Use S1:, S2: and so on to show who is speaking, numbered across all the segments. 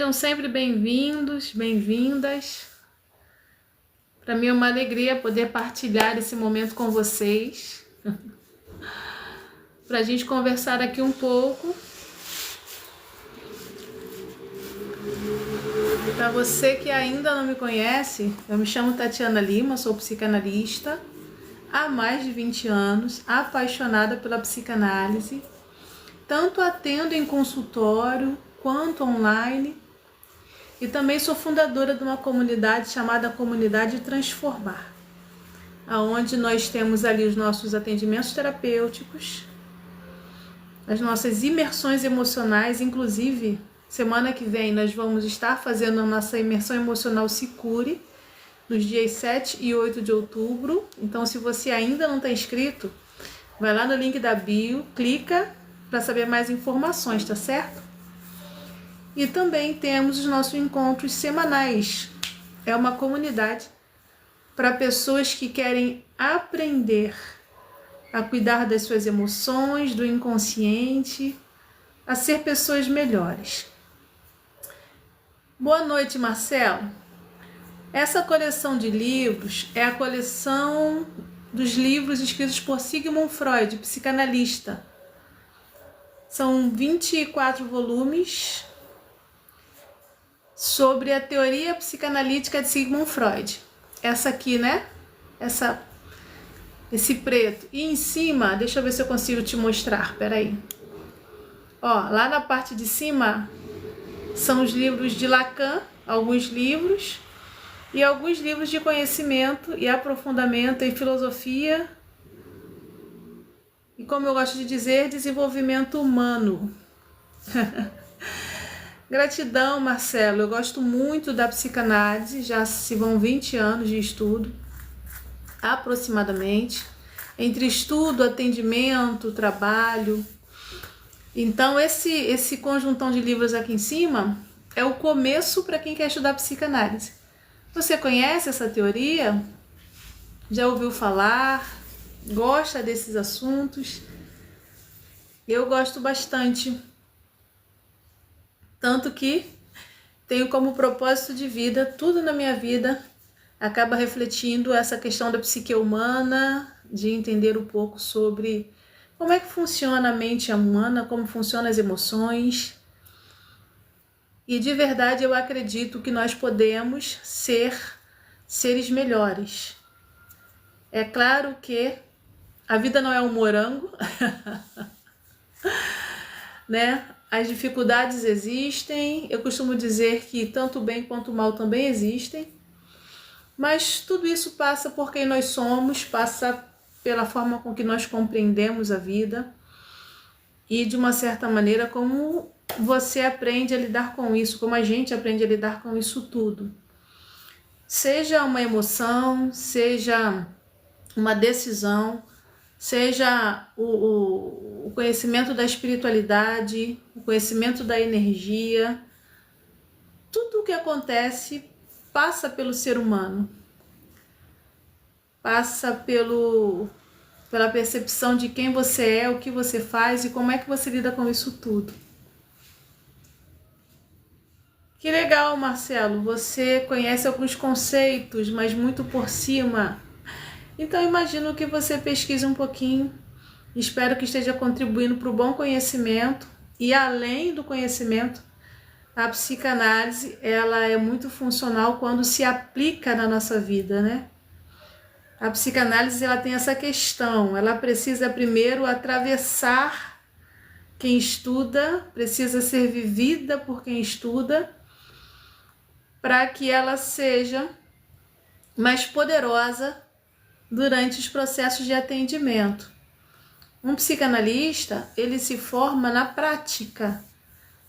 S1: Sejam sempre bem-vindos, bem-vindas. Para mim é uma alegria poder partilhar esse momento com vocês. Para a gente conversar aqui um pouco. Para você que ainda não me conhece, eu me chamo Tatiana Lima, sou psicanalista há mais de 20 anos, apaixonada pela psicanálise. Tanto atendo em consultório quanto online. E também sou fundadora de uma comunidade chamada Comunidade Transformar, onde nós temos ali os nossos atendimentos terapêuticos, as nossas imersões emocionais. Inclusive, semana que vem nós vamos estar fazendo a nossa imersão emocional Se Cure, nos dias 7 e 8 de outubro. Então, se você ainda não está inscrito, vai lá no link da bio, clica para saber mais informações, tá certo? E também temos os nossos encontros semanais. É uma comunidade para pessoas que querem aprender a cuidar das suas emoções, do inconsciente, a ser pessoas melhores. Boa noite, Marcelo. Essa coleção de livros é a coleção dos livros escritos por Sigmund Freud, psicanalista. São 24 volumes sobre a teoria psicanalítica de Sigmund Freud. Essa aqui, né? Esse preto. E em cima, deixa eu ver se eu consigo te mostrar. Peraí. Ó, lá na parte de cima são os livros de Lacan, alguns livros, e alguns livros de conhecimento e aprofundamento em filosofia e, como eu gosto de dizer, desenvolvimento humano. Gratidão, Marcelo. Eu gosto muito da psicanálise, já se vão 20 anos de estudo, aproximadamente, entre estudo, atendimento, trabalho. Então, esse conjuntão de livros aqui em cima é o começo para quem quer estudar psicanálise. Você conhece essa teoria? Já ouviu falar? Gosta desses assuntos? Eu gosto bastante. Tanto que tenho como propósito de vida, tudo na minha vida acaba refletindo essa questão da psique humana, de entender um pouco sobre como é que funciona a mente humana, como funcionam as emoções. E de verdade eu acredito que nós podemos ser seres melhores. É claro que a vida não é um morango, né? As dificuldades existem, eu costumo dizer que tanto o bem quanto o mal também existem, mas tudo isso passa por quem nós somos, passa pela forma com que nós compreendemos a vida e, de uma certa maneira, como você aprende a lidar com isso, como a gente aprende a lidar com isso tudo. Seja uma emoção, seja uma decisão, seja o conhecimento da espiritualidade, o conhecimento da energia, tudo o que acontece passa pelo ser humano, passa pela percepção de quem você é, o que você faz e como é que você lida com isso tudo. Que legal, Marcelo, você conhece alguns conceitos, mas muito por cima. Então imagino que você pesquise um pouquinho, espero que esteja contribuindo para o bom conhecimento. E além do conhecimento, a psicanálise ela é muito funcional quando se aplica na nossa vida, né? A psicanálise ela tem essa questão, ela precisa primeiro atravessar quem estuda, precisa ser vivida por quem estuda, para que ela seja mais poderosa durante os processos de atendimento. Um psicanalista, ele se forma na prática.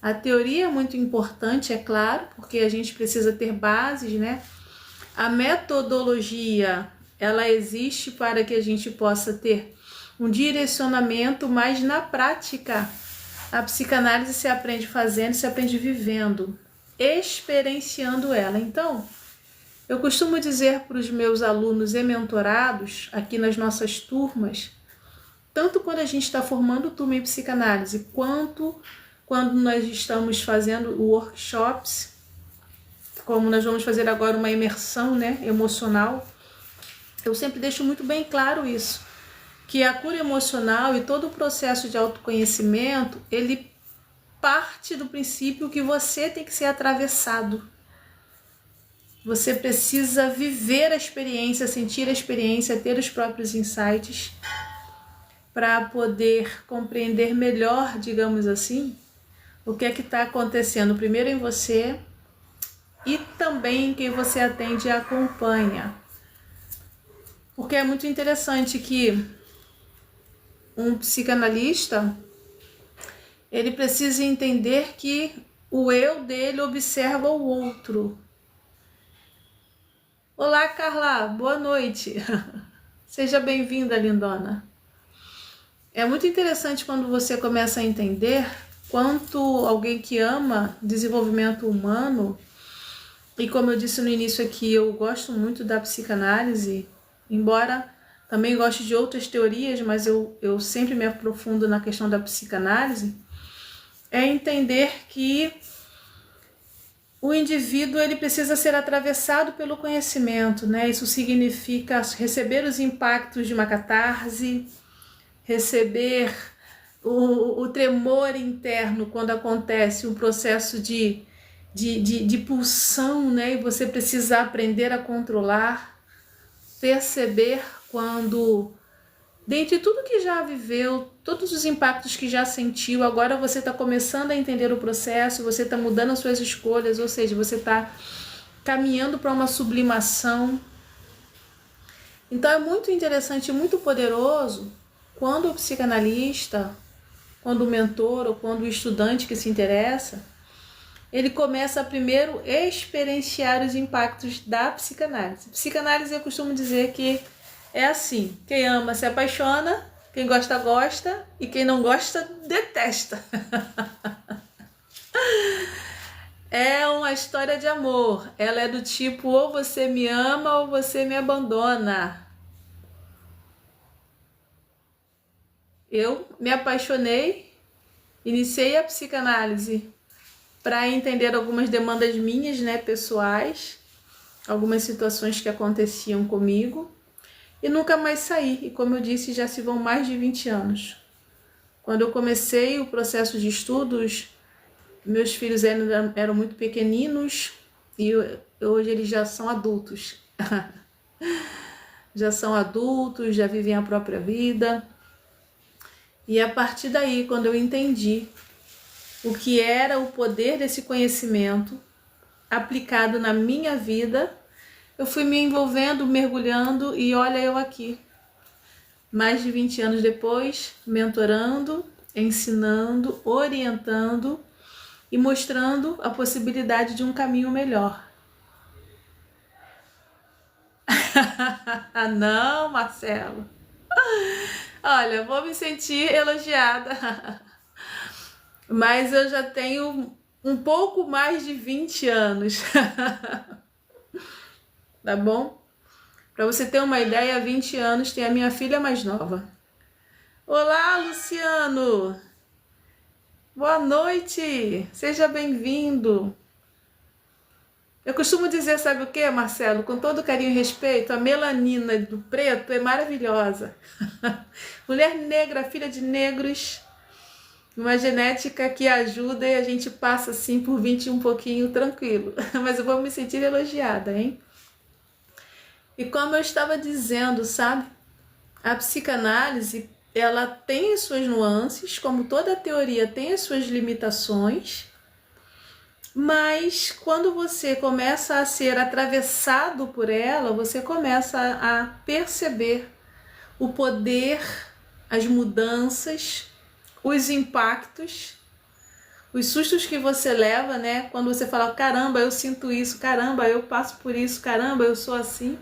S1: A teoria é muito importante, é claro, porque a gente precisa ter bases, né? A metodologia, ela existe para que a gente possa ter um direcionamento, mas na prática, a psicanálise se aprende fazendo, se aprende vivendo, experienciando ela. Então, eu costumo dizer para os meus alunos e mentorados, aqui nas nossas turmas, tanto quando a gente está formando turma em psicanálise, quanto quando nós estamos fazendo workshops, como nós vamos fazer agora uma imersão, né, emocional, eu sempre deixo muito bem claro isso, que a cura emocional e todo o processo de autoconhecimento, ele parte do princípio que você tem que ser atravessado. Você precisa viver a experiência, sentir a experiência, ter os próprios insights para poder compreender melhor, digamos assim, o que é que está acontecendo primeiro em você e também em quem você atende e acompanha. Porque é muito interessante que um psicanalista, ele precisa entender que o eu dele observa o outro. Olá, Carla, boa noite. Seja bem-vinda, lindona. É muito interessante quando você começa a entender quanto alguém que ama desenvolvimento humano, e como eu disse no início aqui, eu gosto muito da psicanálise, embora também goste de outras teorias, mas eu sempre me aprofundo na questão da psicanálise, é entender que o indivíduo ele precisa ser atravessado pelo conhecimento, né? Isso significa receber os impactos de uma catarse, receber o tremor interno quando acontece um processo de pulsão, né? E você precisa aprender a controlar, perceber quando, dentre tudo que já viveu, todos os impactos que já sentiu, agora você está começando a entender o processo, você está mudando as suas escolhas, ou seja, você está caminhando para uma sublimação. Então é muito interessante, muito poderoso quando o psicanalista, quando o mentor ou quando o estudante que se interessa, ele começa a primeiro experienciar os impactos da psicanálise. Psicanálise eu costumo dizer que é assim, quem ama se apaixona, quem gosta, gosta, e quem não gosta, detesta. É uma história de amor, ela é do tipo, ou você me ama ou você me abandona. Eu me apaixonei, iniciei a psicanálise para entender algumas demandas minhas, né, pessoais, algumas situações que aconteciam comigo, e nunca mais saí. E como eu disse, já se vão mais de 20 anos. Quando eu comecei o processo de estudos, meus filhos eram muito pequeninos e hoje eles já são adultos. Já são adultos, já vivem a própria vida. E a partir daí, quando eu entendi o que era o poder desse conhecimento aplicado na minha vida, eu fui me envolvendo, mergulhando e olha eu aqui. Mais de 20 anos depois, mentorando, ensinando, orientando e mostrando a possibilidade de um caminho melhor. Não, Marcelo. Olha, vou me sentir elogiada. Mas eu já tenho um pouco mais de 20 anos. Tá bom? Para você ter uma ideia, há 20 anos tem a minha filha mais nova. Olá, Luciano! Boa noite! Seja bem-vindo! Eu costumo dizer, sabe o que, Marcelo? Com todo carinho e respeito, a melanina do preto é maravilhosa. Mulher negra, filha de negros, uma genética que ajuda e a gente passa assim por 20 um pouquinho tranquilo. Mas eu vou me sentir elogiada, hein? E como eu estava dizendo, sabe? A psicanálise, ela tem as suas nuances, como toda teoria tem as suas limitações, mas quando você começa a ser atravessado por ela, você começa a perceber o poder, as mudanças, os impactos, os sustos que você leva, né? Quando você fala, caramba, eu sinto isso, caramba, eu passo por isso, caramba, eu sou assim.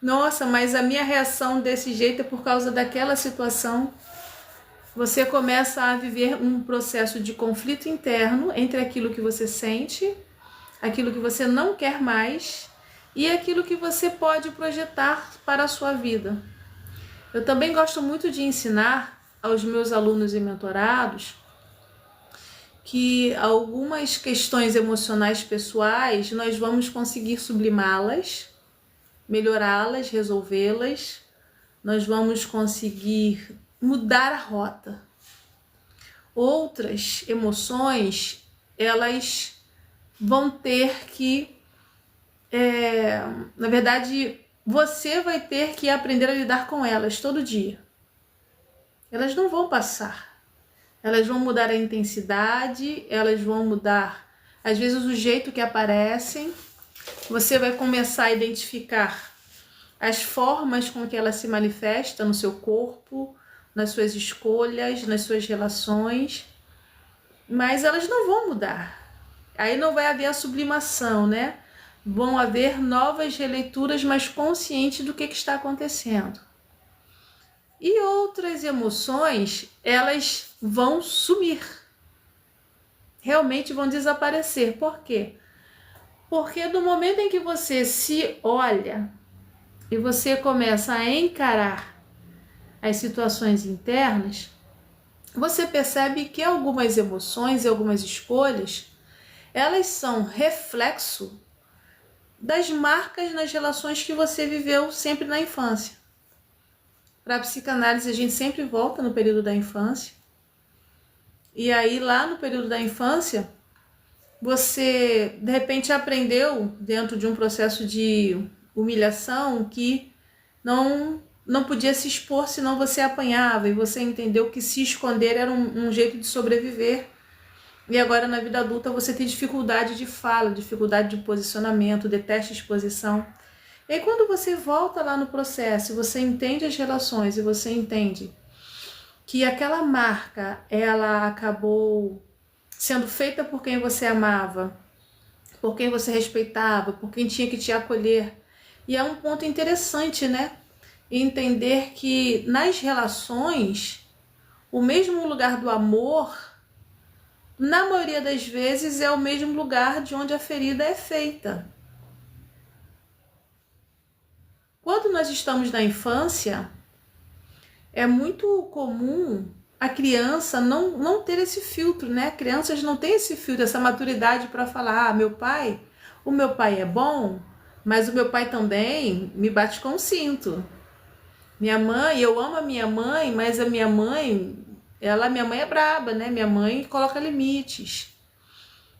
S1: Nossa, mas a minha reação desse jeito é por causa daquela situação. Você começa a viver um processo de conflito interno entre aquilo que você sente, aquilo que você não quer mais e aquilo que você pode projetar para a sua vida. Eu também gosto muito de ensinar aos meus alunos e mentorados que algumas questões emocionais pessoais nós vamos conseguir sublimá-las, melhorá-las, resolvê-las, nós vamos conseguir mudar a rota. Outras emoções, elas vão ter que, na verdade, você vai ter que aprender a lidar com elas todo dia. Elas não vão passar. Elas vão mudar a intensidade, elas vão mudar, às vezes, o jeito que aparecem. Você vai começar a identificar as formas com que ela se manifesta no seu corpo, nas suas escolhas, nas suas relações, mas elas não vão mudar. Aí não vai haver a sublimação, né? Vão haver novas releituras, mais conscientes do que está acontecendo. E outras emoções, elas vão sumir. Realmente vão desaparecer. Por quê? Porque no momento em que você se olha e você começa a encarar as situações internas, você percebe que algumas emoções e algumas escolhas, elas são reflexo das marcas nas relações que você viveu sempre na infância. Para a psicanálise, a gente sempre volta no período da infância. E aí, lá no período da infância, você, de repente, aprendeu, dentro de um processo de humilhação, que não podia se expor, senão você apanhava. E você entendeu que se esconder era um jeito de sobreviver. E agora, na vida adulta, você tem dificuldade de fala, dificuldade de posicionamento, detesta exposição. E aí, quando você volta lá no processo, você entende as relações e você entende que aquela marca, ela acabou sendo feita por quem você amava, por quem você respeitava, por quem tinha que te acolher. E é um ponto interessante, né? Entender que nas relações, o mesmo lugar do amor, na maioria das vezes, é o mesmo lugar de onde a ferida é feita. Quando nós estamos na infância, é muito comum a criança não ter esse filtro, né? Crianças não têm esse filtro, essa maturidade para falar, o meu pai é bom, mas o meu pai também me bate com o cinto. Minha mãe, eu amo a minha mãe, mas a minha mãe é braba, né? Minha mãe coloca limites.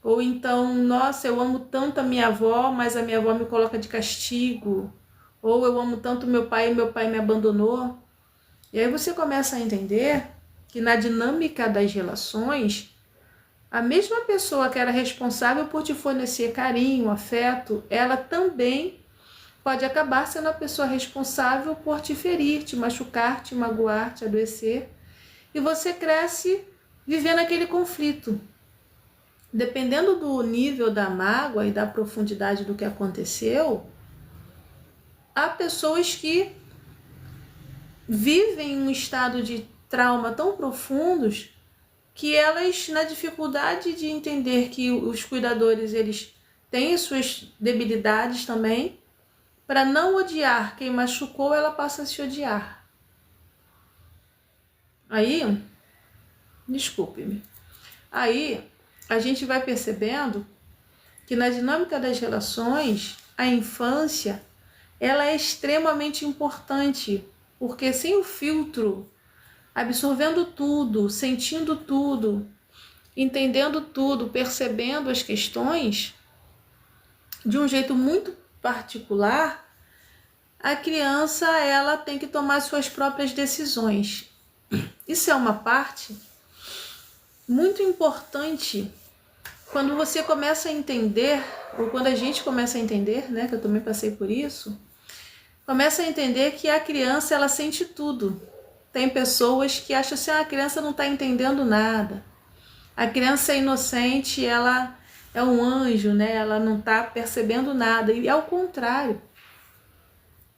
S1: Ou então, nossa, eu amo tanto a minha avó, mas a minha avó me coloca de castigo. Ou eu amo tanto meu pai e meu pai me abandonou. E aí você começa a entender que na dinâmica das relações, a mesma pessoa que era responsável por te fornecer carinho, afeto, ela também pode acabar sendo a pessoa responsável por te ferir, te machucar, te magoar, te adoecer. E você cresce vivendo aquele conflito. Dependendo do nível da mágoa e da profundidade do que aconteceu, há pessoas que vivem um estado de trauma tão profundos que elas, na dificuldade de entender que os cuidadores, eles têm as suas debilidades também, para não odiar quem machucou, ela passa a se odiar. Aí, desculpe-me, aí a gente vai percebendo que na dinâmica das relações, a infância, ela é extremamente importante, porque sem o filtro, absorvendo tudo, sentindo tudo, entendendo tudo, percebendo as questões, de um jeito muito particular, a criança, ela tem que tomar suas próprias decisões. Isso é uma parte muito importante quando você começa a entender, ou quando a gente começa a entender, né, que eu também passei por isso, começa a entender que a criança, ela sente tudo. Tem pessoas que acham assim, a criança não está entendendo nada. A criança é inocente, ela é um anjo, né? Ela não está percebendo nada. E ao contrário,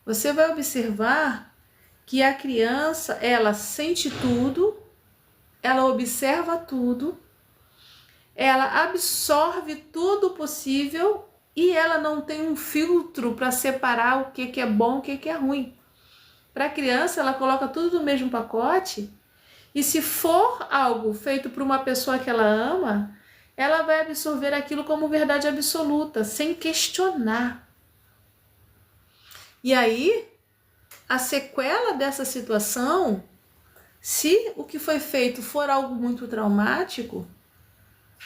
S1: você vai observar que a criança, ela sente tudo, ela observa tudo, ela absorve tudo possível e ela não tem um filtro para separar o que é bom e o que é ruim. Para a criança, ela coloca tudo no mesmo pacote E se for algo feito por uma pessoa que ela ama, ela vai absorver aquilo como verdade absoluta, sem questionar. E aí, a sequela dessa situação, se o que foi feito for algo muito traumático,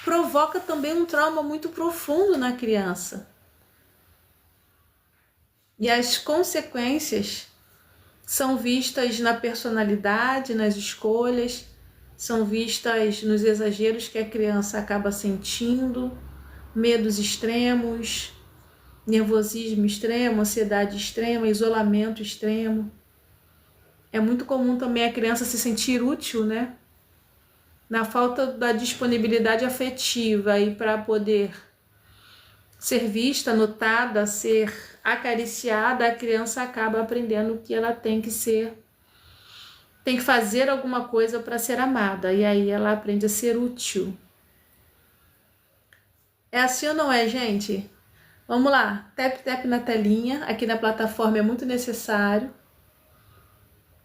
S1: provoca também um trauma muito profundo na criança. E as consequências são vistas na personalidade, nas escolhas, são vistas nos exageros que a criança acaba sentindo, medos extremos, nervosismo extremo, ansiedade extrema, isolamento extremo. É muito comum também a criança se sentir útil, né? Na falta da disponibilidade afetiva e para poder ser vista, notada, ser acariciada, a criança acaba aprendendo que ela tem que fazer alguma coisa para ser amada, e aí ela aprende a ser útil. É assim ou não é, gente? Vamos lá, tap na telinha, aqui na plataforma é muito necessário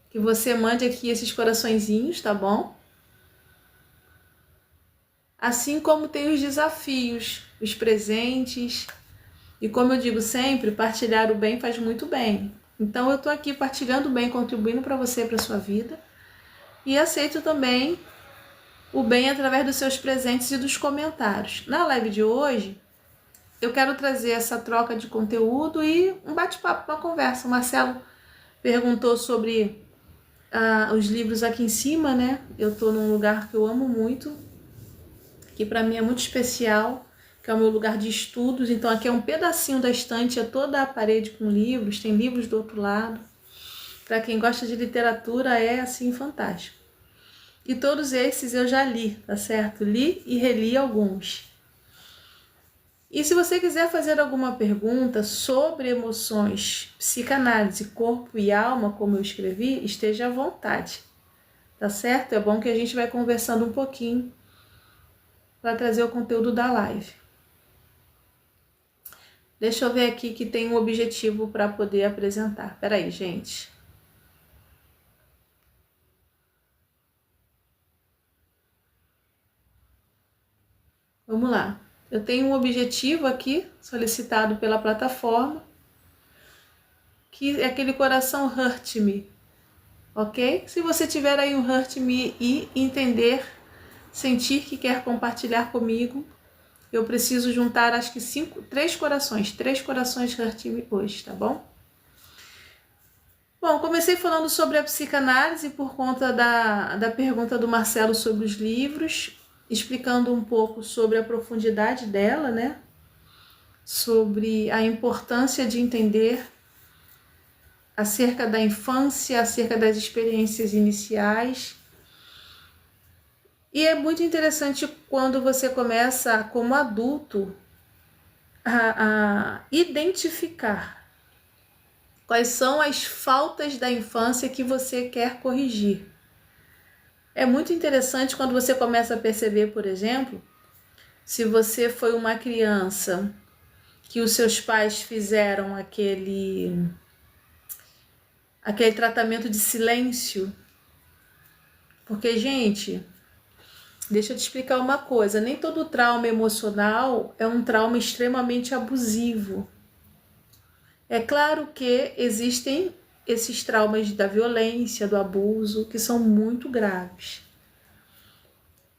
S1: que você mande aqui esses coraçõezinhos, tá bom? Assim como tem os desafios, os presentes, e como eu digo sempre, partilhar o bem faz muito bem. Então eu tô aqui partilhando o bem, contribuindo para você, para sua vida, e aceito também o bem através dos seus presentes e dos comentários. Na live de hoje, eu quero trazer essa troca de conteúdo e um bate-papo, uma conversa. O Marcelo perguntou sobre os livros aqui em cima, né? Eu tô num lugar que eu amo muito, que para mim é muito especial, que é o meu lugar de estudos. Então aqui é um pedacinho da estante, é toda a parede com livros, tem livros do outro lado. Para quem gosta de literatura é assim fantástico. E todos esses eu já li, tá certo? Li e reli alguns. E se você quiser fazer alguma pergunta sobre emoções, psicanálise, corpo e alma, como eu escrevi, esteja à vontade, tá certo? É bom que a gente vai conversando um pouquinho para trazer o conteúdo da live. Deixa eu ver aqui que tem um objetivo para poder apresentar. Peraí, gente. Vamos lá. Eu tenho um objetivo aqui, solicitado pela plataforma, que é aquele coração Hurt Me, ok? Se você tiver aí um Hurt Me e entender, sentir que quer compartilhar comigo, eu preciso juntar acho que 3 corações Hurt Me hoje, tá bom? Bom, comecei falando sobre a psicanálise por conta da pergunta do Marcelo sobre os livros, explicando um pouco sobre a profundidade dela, né? Sobre a importância de entender acerca da infância, acerca das experiências iniciais. E é muito interessante quando você começa, como adulto, a identificar quais são as faltas da infância que você quer corrigir. É muito interessante quando você começa a perceber, por exemplo, se você foi uma criança que os seus pais fizeram aquele tratamento de silêncio. Porque, gente, deixa eu te explicar uma coisa, nem todo trauma emocional é um trauma extremamente abusivo. É claro que existem esses traumas da violência, do abuso, que são muito graves.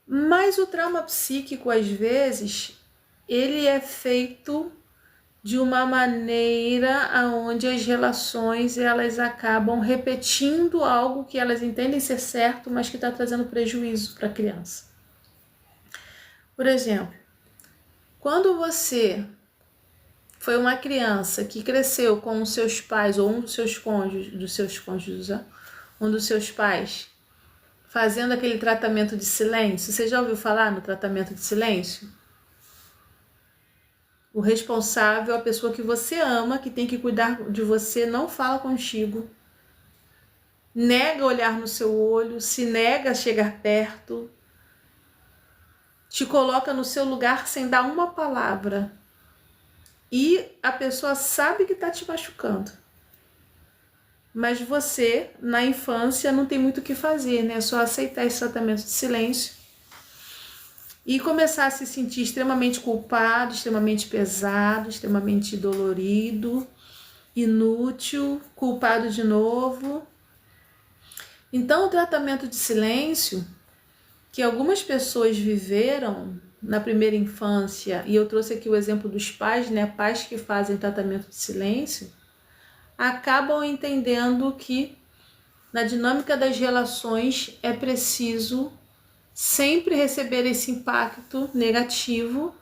S1: Mas o trauma psíquico, às vezes, ele é feito de uma maneira onde as relações elas acabam repetindo algo que elas entendem ser certo, mas que está trazendo prejuízo para a criança. Por exemplo, quando você foi uma criança que cresceu com os seus pais ou um dos seus cônjuges, um dos seus pais, fazendo aquele tratamento de silêncio. Você já ouviu falar no tratamento de silêncio? O responsável, a pessoa que você ama, que tem que cuidar de você, não fala contigo, nega olhar no seu olho, se nega a chegar perto, te coloca no seu lugar sem dar uma palavra. E a pessoa sabe que está te machucando. mas você, na infância, não tem muito o que fazer, né? É só aceitar esse tratamento de silêncio e começar a se sentir extremamente culpado, extremamente pesado, extremamente dolorido, inútil, culpado de novo. Então, o tratamento de silêncio que algumas pessoas viveram na primeira infância, e eu trouxe aqui o exemplo dos pais, né? Pais que fazem tratamento de silêncio, acabam entendendo que na dinâmica das relações é preciso sempre receber esse impacto negativo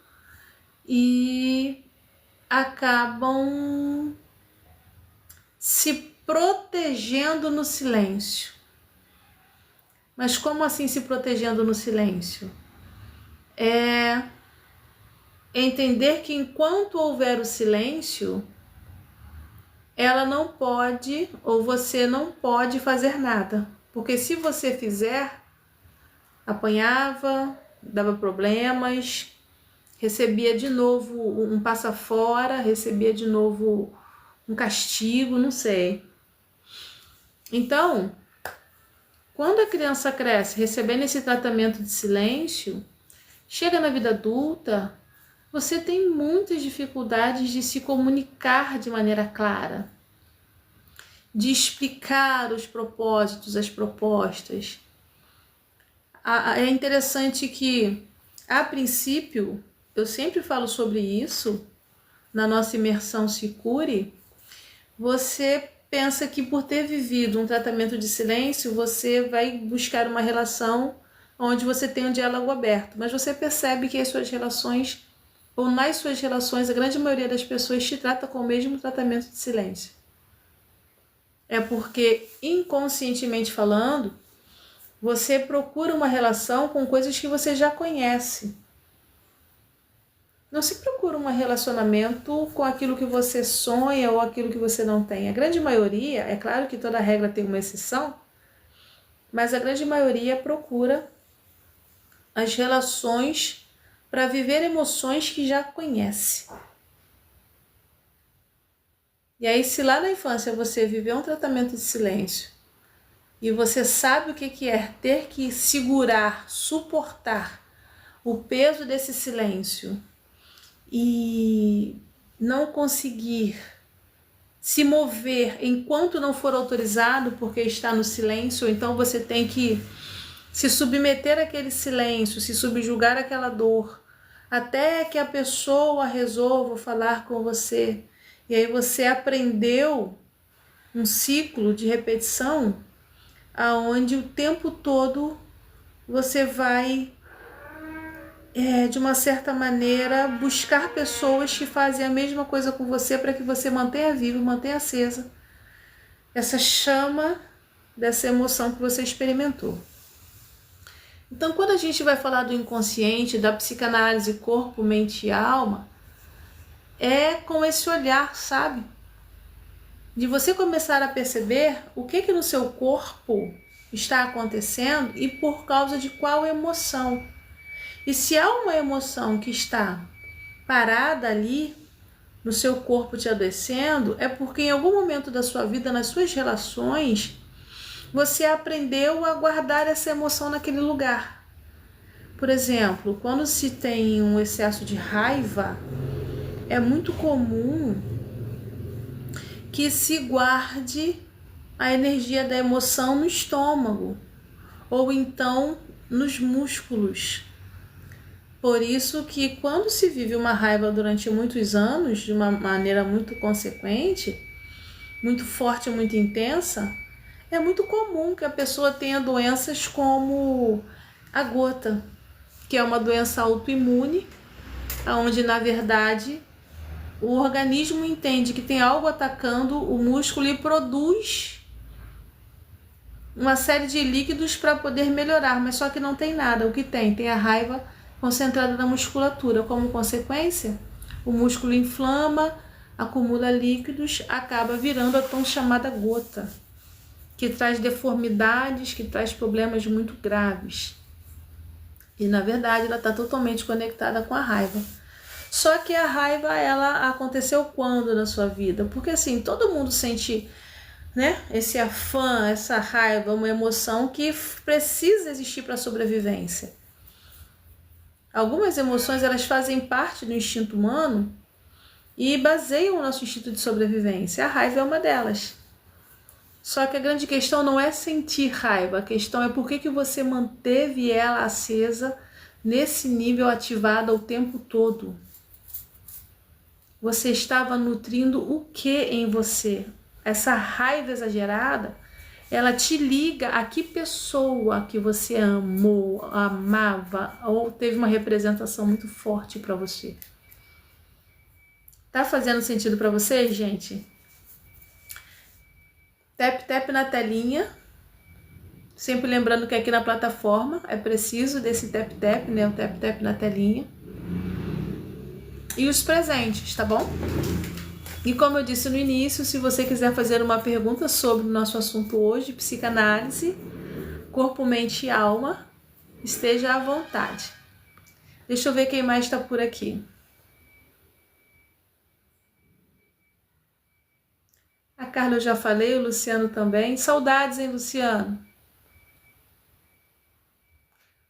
S1: e acabam se protegendo no silêncio. Mas como assim se protegendo no silêncio? É entender que enquanto houver o silêncio, ela não pode ou você não pode fazer nada. Porque se você fizer, apanhava, dava problemas, recebia de novo um passa fora, recebia de novo um castigo, não sei. Então, quando a criança cresce recebendo esse tratamento de silêncio, chega na vida adulta, você tem muitas dificuldades de se comunicar de maneira clara, de explicar os propósitos, as propostas. É interessante que, a princípio, eu sempre falo sobre isso, na nossa imersão Se Cure, você pensa que por ter vivido um tratamento de silêncio, você vai buscar uma relação onde você tem um diálogo aberto, mas você percebe que as suas relações, ou nas suas relações, a grande maioria das pessoas te trata com o mesmo tratamento de silêncio. É porque, inconscientemente falando, você procura uma relação com coisas que você já conhece. Não se procura um relacionamento com aquilo que você sonha ou aquilo que você não tem. A grande maioria, é claro que toda regra tem uma exceção, mas a grande maioria procura as relações para viver emoções que já conhece. E aí, se lá na infância você viveu um tratamento de silêncio e você sabe o que é ter que segurar, suportar o peso desse silêncio e não conseguir se mover enquanto não for autorizado porque está no silêncio, então você tem que se submeter àquele silêncio, se subjugar àquela dor, até que a pessoa resolva falar com você. E aí você aprendeu um ciclo de repetição aonde o tempo todo você vai, de uma certa maneira, buscar pessoas que fazem a mesma coisa com você para que você mantenha viva, mantenha acesa essa chama dessa emoção que você experimentou. Então, quando a gente vai falar do inconsciente, da psicanálise corpo, mente e alma, é com esse olhar, sabe? De você começar a perceber o que no seu corpo está acontecendo e por causa de qual emoção. E se há uma emoção que está parada ali no seu corpo te adoecendo, é porque em algum momento da sua vida, nas suas relações, você aprendeu a guardar essa emoção naquele lugar. Por exemplo, quando se tem um excesso de raiva, é muito comum que se guarde a energia da emoção no estômago ou então nos músculos. Por isso que quando se vive uma raiva durante muitos anos, de uma maneira muito consequente, muito forte, muito intensa, é muito comum que a pessoa tenha doenças como a gota, que é uma doença autoimune, onde na verdade o organismo entende que tem algo atacando o músculo e produz uma série de líquidos para poder melhorar, mas só que não tem nada. O que tem? Tem a raiva concentrada na musculatura. Como consequência, o músculo inflama, acumula líquidos, acaba virando a tão chamada gota, que traz deformidades, que traz problemas muito graves. E na verdade ela está totalmente conectada com a raiva. Só que a raiva, ela aconteceu quando na sua vida? Porque assim, todo mundo sente né? Esse afã, essa raiva, uma emoção que precisa existir para a sobrevivência. Algumas emoções, elas fazem parte do instinto humano e baseiam o nosso instinto de sobrevivência. A raiva é uma delas. Só que a grande questão não é sentir raiva, a questão é por que você manteve ela acesa nesse nível, ativada o tempo todo. Você estava nutrindo o que em você? Essa raiva exagerada, ela te liga a que pessoa que você amou, amava, ou teve uma representação muito forte para você. Tá fazendo sentido para vocês, gente? Tap na telinha. Sempre lembrando que aqui na plataforma é preciso desse tap, né? O tap na telinha. E os presentes, tá bom? E como eu disse no início, se você quiser fazer uma pergunta sobre o nosso assunto hoje, psicanálise, corpo, mente e alma, esteja à vontade. Deixa eu ver quem mais está por aqui. A Carla eu já falei, o Luciano também. Saudades, hein, Luciano?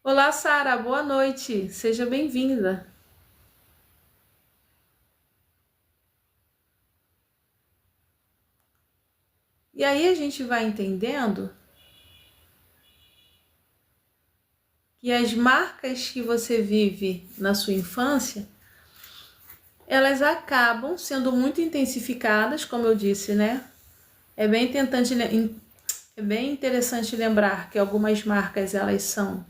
S1: Olá, Sara, boa noite. Seja bem-vinda. E aí a gente vai entendendo que as marcas que você vive na sua infância, elas acabam sendo muito intensificadas, como eu disse, né? É bem interessante lembrar que algumas marcas, elas são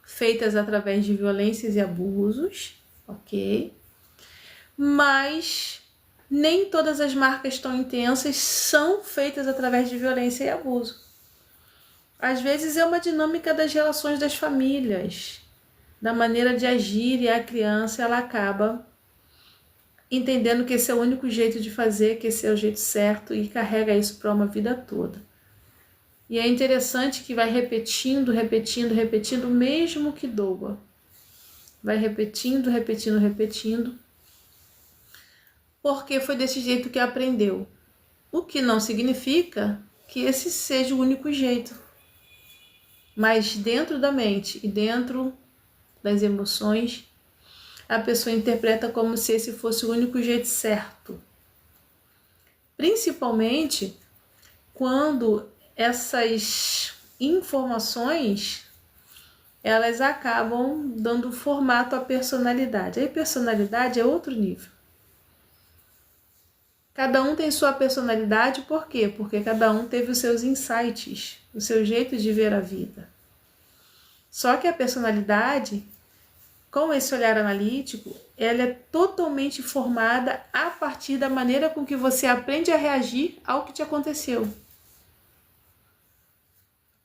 S1: feitas através de violências e abusos, ok? Mas nem todas as marcas tão intensas são feitas através de violência e abuso. Às vezes é uma dinâmica das relações das famílias, da maneira de agir, e a criança, ela acaba entendendo que esse é o único jeito de fazer, que esse é o jeito certo, e carrega isso para uma vida toda. E é interessante que vai repetindo, mesmo que doa. Vai repetindo, porque foi desse jeito que aprendeu. O que não significa que esse seja o único jeito. Mas dentro da mente e dentro das emoções, a pessoa interpreta como se esse fosse o único jeito certo. Principalmente quando essas informações, elas acabam dando formato à personalidade. Aí personalidade é outro nível. Cada um tem sua personalidade, por quê? Porque cada um teve os seus insights, o seu jeito de ver a vida. Só que a personalidade, com esse olhar analítico, ela é totalmente formada a partir da maneira com que você aprende a reagir ao que te aconteceu.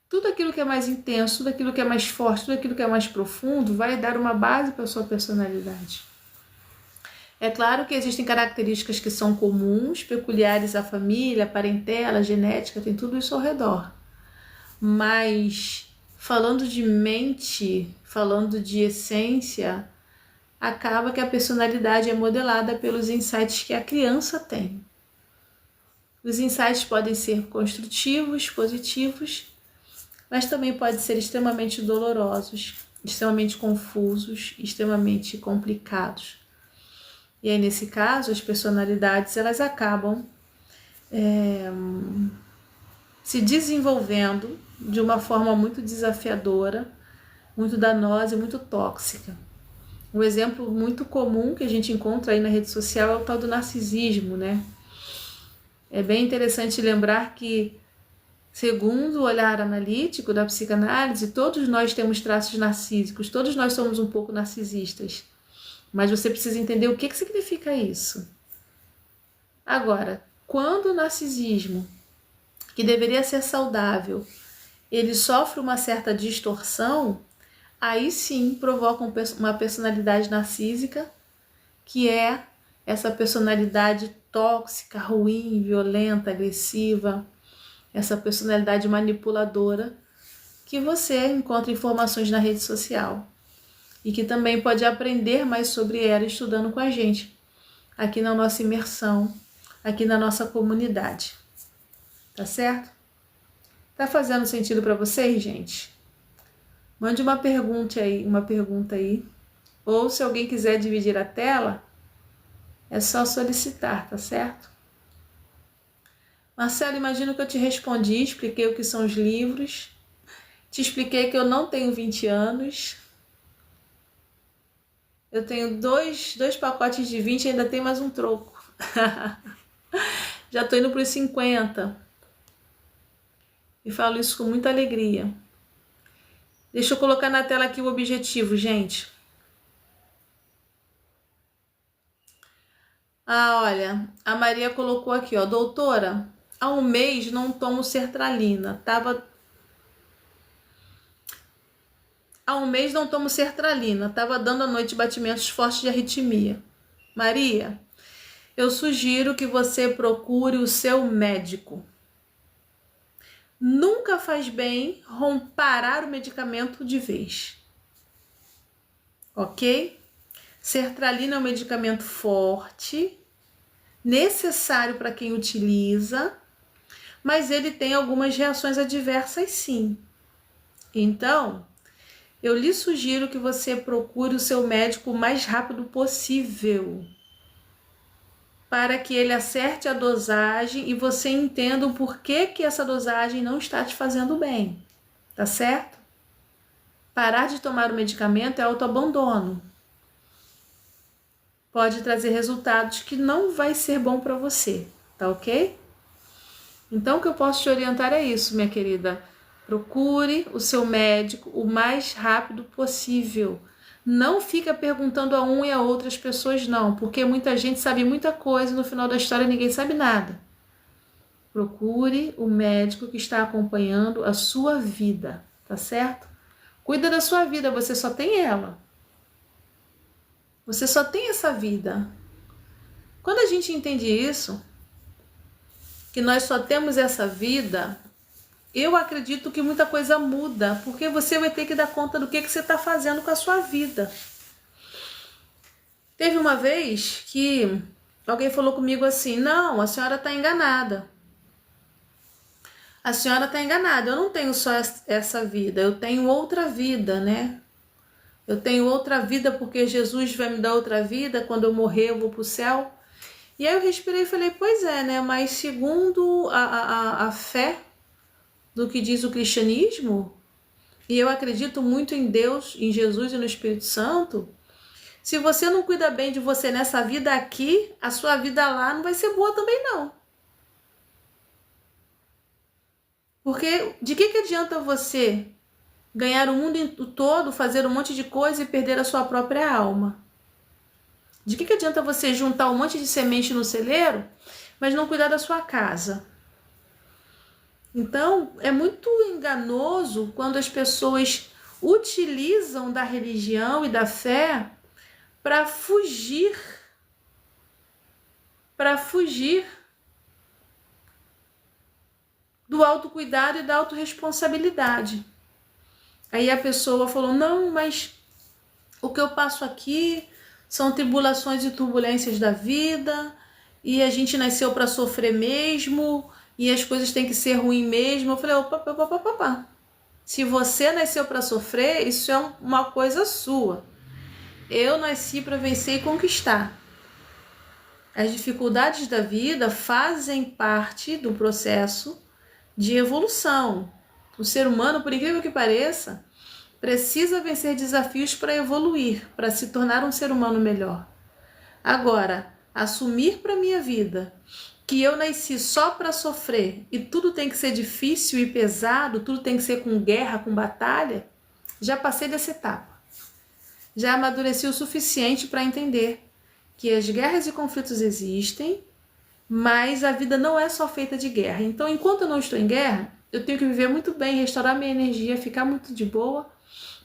S1: Tudo aquilo que é mais intenso, tudo aquilo que é mais forte, tudo aquilo que é mais profundo, vai dar uma base para a sua personalidade. É claro que existem características que são comuns, peculiares à família, à parentela, à genética, tem tudo isso ao redor. Mas falando de mente, falando de essência, acaba que a personalidade é modelada pelos insights que a criança tem. Os insights podem ser construtivos, positivos, mas também podem ser extremamente dolorosos, extremamente confusos, extremamente complicados. E aí, nesse caso, as personalidades, elas acabam se desenvolvendo de uma forma muito desafiadora, muito danosa e muito tóxica. Um exemplo muito comum que a gente encontra aí na rede social é o tal do narcisismo, né? É bem interessante lembrar que, segundo o olhar analítico da psicanálise, todos nós temos traços narcísicos, todos nós somos um pouco narcisistas. Mas você precisa entender o que significa isso. Agora, quando o narcisismo, que deveria ser saudável, ele sofre uma certa distorção, aí sim provoca uma personalidade narcísica, que é essa personalidade tóxica, ruim, violenta, agressiva, essa personalidade manipuladora, que você encontra informações na rede social. E que também pode aprender mais sobre ela estudando com a gente, aqui na nossa imersão, aqui na nossa comunidade. Tá certo? Tá fazendo sentido para vocês, gente? Mande uma pergunta aí. Ou se alguém quiser dividir a tela, é só solicitar, tá certo? Marcelo, imagino que eu te respondi, expliquei o que são os livros, te expliquei que eu não tenho 20 anos, eu tenho dois pacotes de 20 e ainda tem mais um troco. Já tô indo para os 50 e falo isso com muita alegria. Deixa eu colocar na tela aqui o objetivo, gente. Ah, olha, a Maria colocou aqui, ó, doutora, há um mês não tomo sertralina, tava dando à noite batimentos fortes de arritmia. Maria, eu sugiro que você procure o seu médico. Nunca faz bem parar o medicamento de vez. Ok? Sertralina é um medicamento forte, necessário para quem utiliza, mas ele tem algumas reações adversas sim. Então, eu lhe sugiro que você procure o seu médico o mais rápido possível, para que ele acerte a dosagem e você entenda o porquê que essa dosagem não está te fazendo bem, tá certo? Parar de tomar o medicamento é autoabandono. Pode trazer resultados que não vai ser bom para você, tá ok? Então, o que eu posso te orientar é isso, minha querida. Procure o seu médico o mais rápido possível. Não fica perguntando a um e a outras pessoas, não, porque muita gente sabe muita coisa e no final da história ninguém sabe nada. Procure o médico que está acompanhando a sua vida, tá certo? Cuida da sua vida, você só tem ela. Você só tem essa vida. Quando a gente entende isso, que nós só temos essa vida, eu acredito que muita coisa muda, porque você vai ter que dar conta do que você está fazendo com a sua vida. Teve uma vez que alguém falou comigo assim, não, a senhora está enganada. A senhora está enganada, eu não tenho só essa vida, eu tenho outra vida, né? Eu tenho outra vida porque Jesus vai me dar outra vida, quando eu morrer eu vou para o céu. E aí eu respirei e falei, pois é, né? Mas segundo a fé do que diz o cristianismo, e eu acredito muito em Deus, em Jesus e no Espírito Santo, se você não cuida bem de você nessa vida aqui, a sua vida lá não vai ser boa também não. Porque de que adianta você ganhar o mundo todo, fazer um monte de coisa e perder a sua própria alma? De que adianta você juntar um monte de semente no celeiro, mas não cuidar da sua casa? Então, é muito enganoso quando as pessoas utilizam da religião e da fé para fugir do autocuidado e da autorresponsabilidade. Aí a pessoa falou, não, mas o que eu passo aqui são tribulações e turbulências da vida, e a gente nasceu para sofrer mesmo, e as coisas têm que ser ruim mesmo. Eu falei, opa. Se você nasceu para sofrer, isso é uma coisa sua. Eu nasci para vencer e conquistar. As dificuldades da vida fazem parte do processo de evolução. O ser humano, por incrível que pareça, precisa vencer desafios para evoluir, para se tornar um ser humano melhor. Agora, assumir para minha vida que eu nasci só para sofrer e tudo tem que ser difícil e pesado, tudo tem que ser com guerra, com batalha, já passei dessa etapa. Já amadureci o suficiente para entender que as guerras e conflitos existem, mas a vida não é só feita de guerra. Então, enquanto eu não estou em guerra, eu tenho que viver muito bem, restaurar minha energia, ficar muito de boa,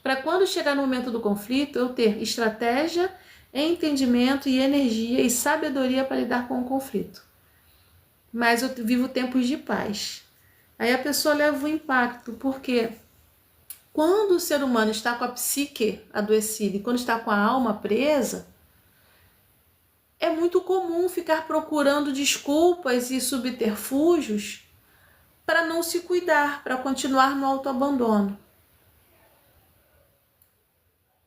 S1: para quando chegar no momento do conflito, eu ter estratégia, entendimento e energia e sabedoria para lidar com o conflito. Mas eu vivo tempos de paz. Aí a pessoa leva o impacto, porque quando o ser humano está com a psique adoecida e quando está com a alma presa, é muito comum ficar procurando desculpas e subterfúgios para não se cuidar, para continuar no autoabandono.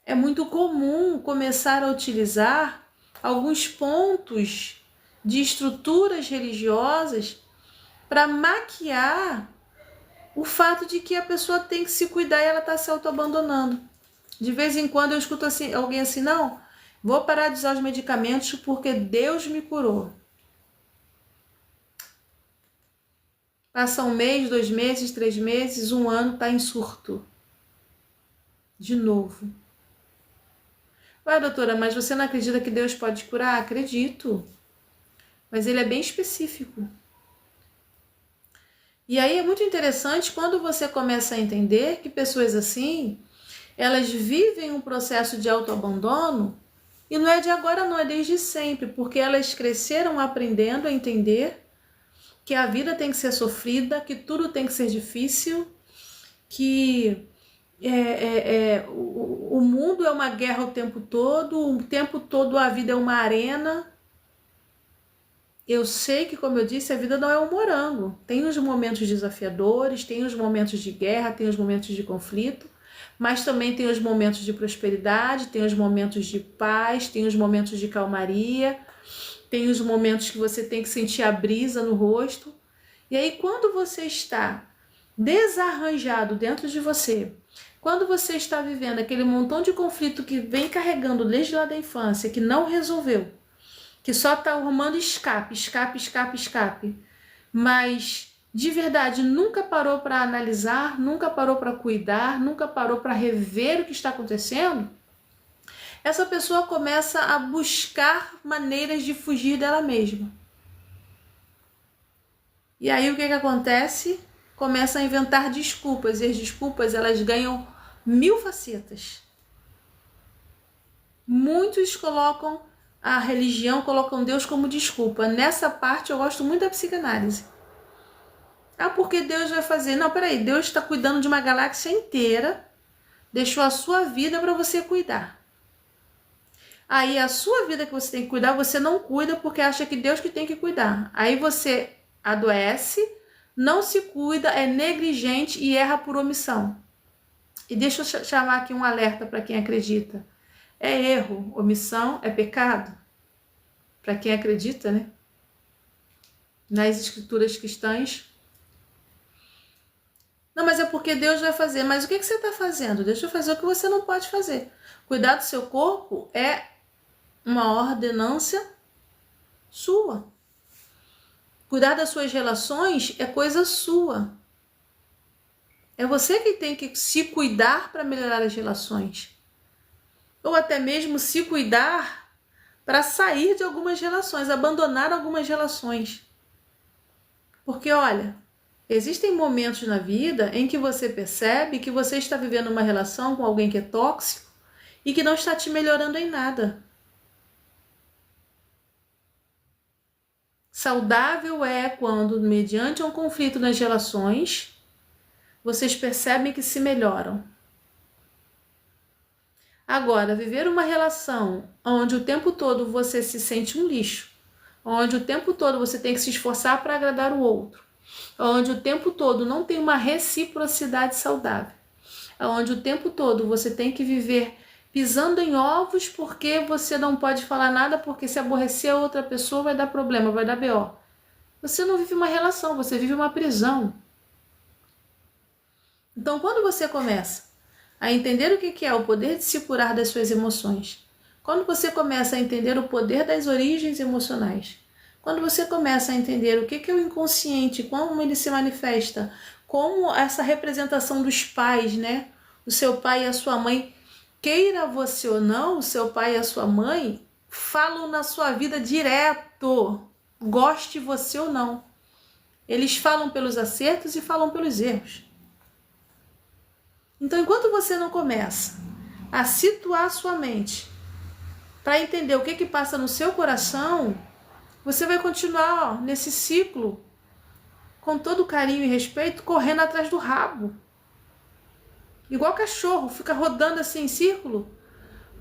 S1: É muito comum começar a utilizar alguns pontos de estruturas religiosas para maquiar o fato de que a pessoa tem que se cuidar e ela está se autoabandonando. De vez em quando eu escuto assim, alguém assim, não, vou parar de usar os medicamentos porque Deus me curou. Passa 1 mês, 2 meses, 3 meses, 1 ano, está em surto. De novo. Ué, doutora, mas você não acredita que Deus pode curar? Acredito. Mas ele é bem específico. E aí é muito interessante quando você começa a entender que pessoas assim, elas vivem um processo de autoabandono e não é de agora não, é desde sempre, porque elas cresceram aprendendo a entender que a vida tem que ser sofrida, que tudo tem que ser difícil, que o mundo é uma guerra o tempo todo a vida é uma arena. Eu sei que, como eu disse, a vida não é um morango. Tem os momentos desafiadores, tem os momentos de guerra, tem os momentos de conflito, mas também tem os momentos de prosperidade, tem os momentos de paz, tem os momentos de calmaria, tem os momentos que você tem que sentir a brisa no rosto. E aí, quando você está desarranjado dentro de você, quando você está vivendo aquele montão de conflito que vem carregando desde lá da infância, que não resolveu, que só está arrumando escape, mas de verdade nunca parou para analisar, nunca parou para cuidar, nunca parou para rever o que está acontecendo, essa pessoa começa a buscar maneiras de fugir dela mesma. E aí o que acontece? Começa a inventar desculpas, e as desculpas elas ganham 1000 facetas. Muitos colocam a religião, colocam Deus como desculpa. Nessa parte eu gosto muito da psicanálise. Ah, porque Deus vai fazer? Não, peraí, Deus está cuidando de uma galáxia inteira, deixou a sua vida para você cuidar. Aí a sua vida que você tem que cuidar, você não cuida porque acha que Deus que tem que cuidar. Aí você adoece, não se cuida, é negligente e erra por omissão. E deixa eu chamar aqui um alerta para quem acredita. É erro, omissão, é pecado? Para quem acredita, né? Nas escrituras cristãs. Não, mas é porque Deus vai fazer. Mas o que você está fazendo? Deixa eu fazer o que você não pode fazer. Cuidar do seu corpo é uma ordenância sua. Cuidar das suas relações é coisa sua. É você que tem que se cuidar para melhorar as relações. Ou até mesmo se cuidar para sair de algumas relações, abandonar algumas relações. Porque, olha, existem momentos na vida em que você percebe que você está vivendo uma relação com alguém que é tóxico e que não está te melhorando em nada. Saudável é quando, mediante um conflito nas relações, vocês percebem que se melhoram. Agora, viver uma relação onde o tempo todo você se sente um lixo, onde o tempo todo você tem que se esforçar para agradar o outro, onde o tempo todo não tem uma reciprocidade saudável, onde o tempo todo você tem que viver pisando em ovos porque você não pode falar nada porque se aborrecer a outra pessoa vai dar problema, vai dar BO. Você não vive uma relação, você vive uma prisão. Então, quando você começa a entender o que é o poder de se curar das suas emoções, quando você começa a entender o poder das origens emocionais, quando você começa a entender o que é o inconsciente, como ele se manifesta, como essa representação dos pais, né? O seu pai e a sua mãe, queira você ou não, o seu pai e a sua mãe falam na sua vida direto, goste você ou não. Eles falam pelos acertos e falam pelos erros. Então, enquanto você não começa a situar sua mente para entender o que passa no seu coração, você vai continuar nesse ciclo, com todo carinho e respeito, correndo atrás do rabo. Igual cachorro, fica rodando assim em círculo.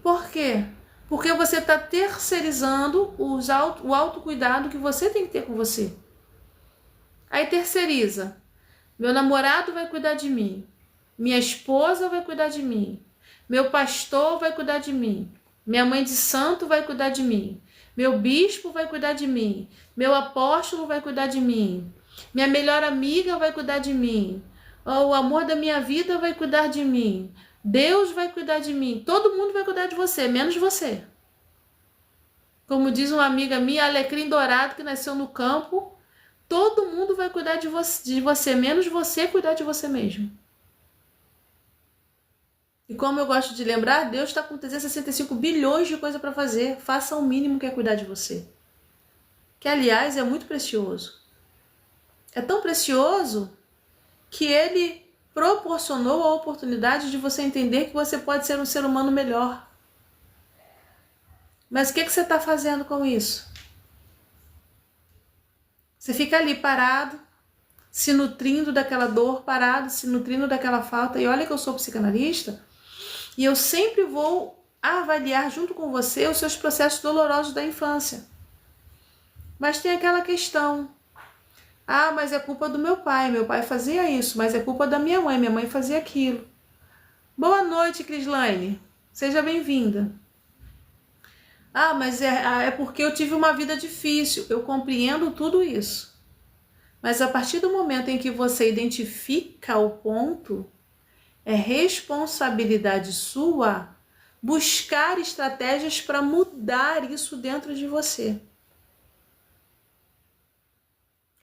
S1: Por quê? Porque você está terceirizando o autocuidado que você tem que ter com você. Aí terceiriza. Meu namorado vai cuidar de mim. Minha esposa vai cuidar de mim. Meu pastor vai cuidar de mim. Minha mãe de santo vai cuidar de mim. Meu bispo vai cuidar de mim. Meu apóstolo vai cuidar de mim. Minha melhor amiga vai cuidar de mim. O amor da minha vida vai cuidar de mim. Deus vai cuidar de mim. Todo mundo vai cuidar de você, menos você. Como diz uma amiga minha, alecrim dourado que nasceu no campo, todo mundo vai cuidar de você, menos você cuidar de você mesmo. E como eu gosto de lembrar, Deus está com 365 bilhões de coisas para fazer. Faça o mínimo que é cuidar de você. Que, aliás, é muito precioso. É tão precioso que Ele proporcionou a oportunidade de você entender que você pode ser um ser humano melhor. Mas o que você está fazendo com isso? Você fica ali parado, se nutrindo daquela dor, parado, se nutrindo daquela falta. E olha que eu sou psicanalista e eu sempre vou avaliar junto com você os seus processos dolorosos da infância. Mas tem aquela questão. Ah, mas é culpa do meu pai fazia isso, mas é culpa da minha mãe fazia aquilo. Boa noite, Crislaine, seja bem-vinda. Ah, mas é porque eu tive uma vida difícil, eu compreendo tudo isso. Mas a partir do momento em que você identifica o ponto, é responsabilidade sua buscar estratégias para mudar isso dentro de você.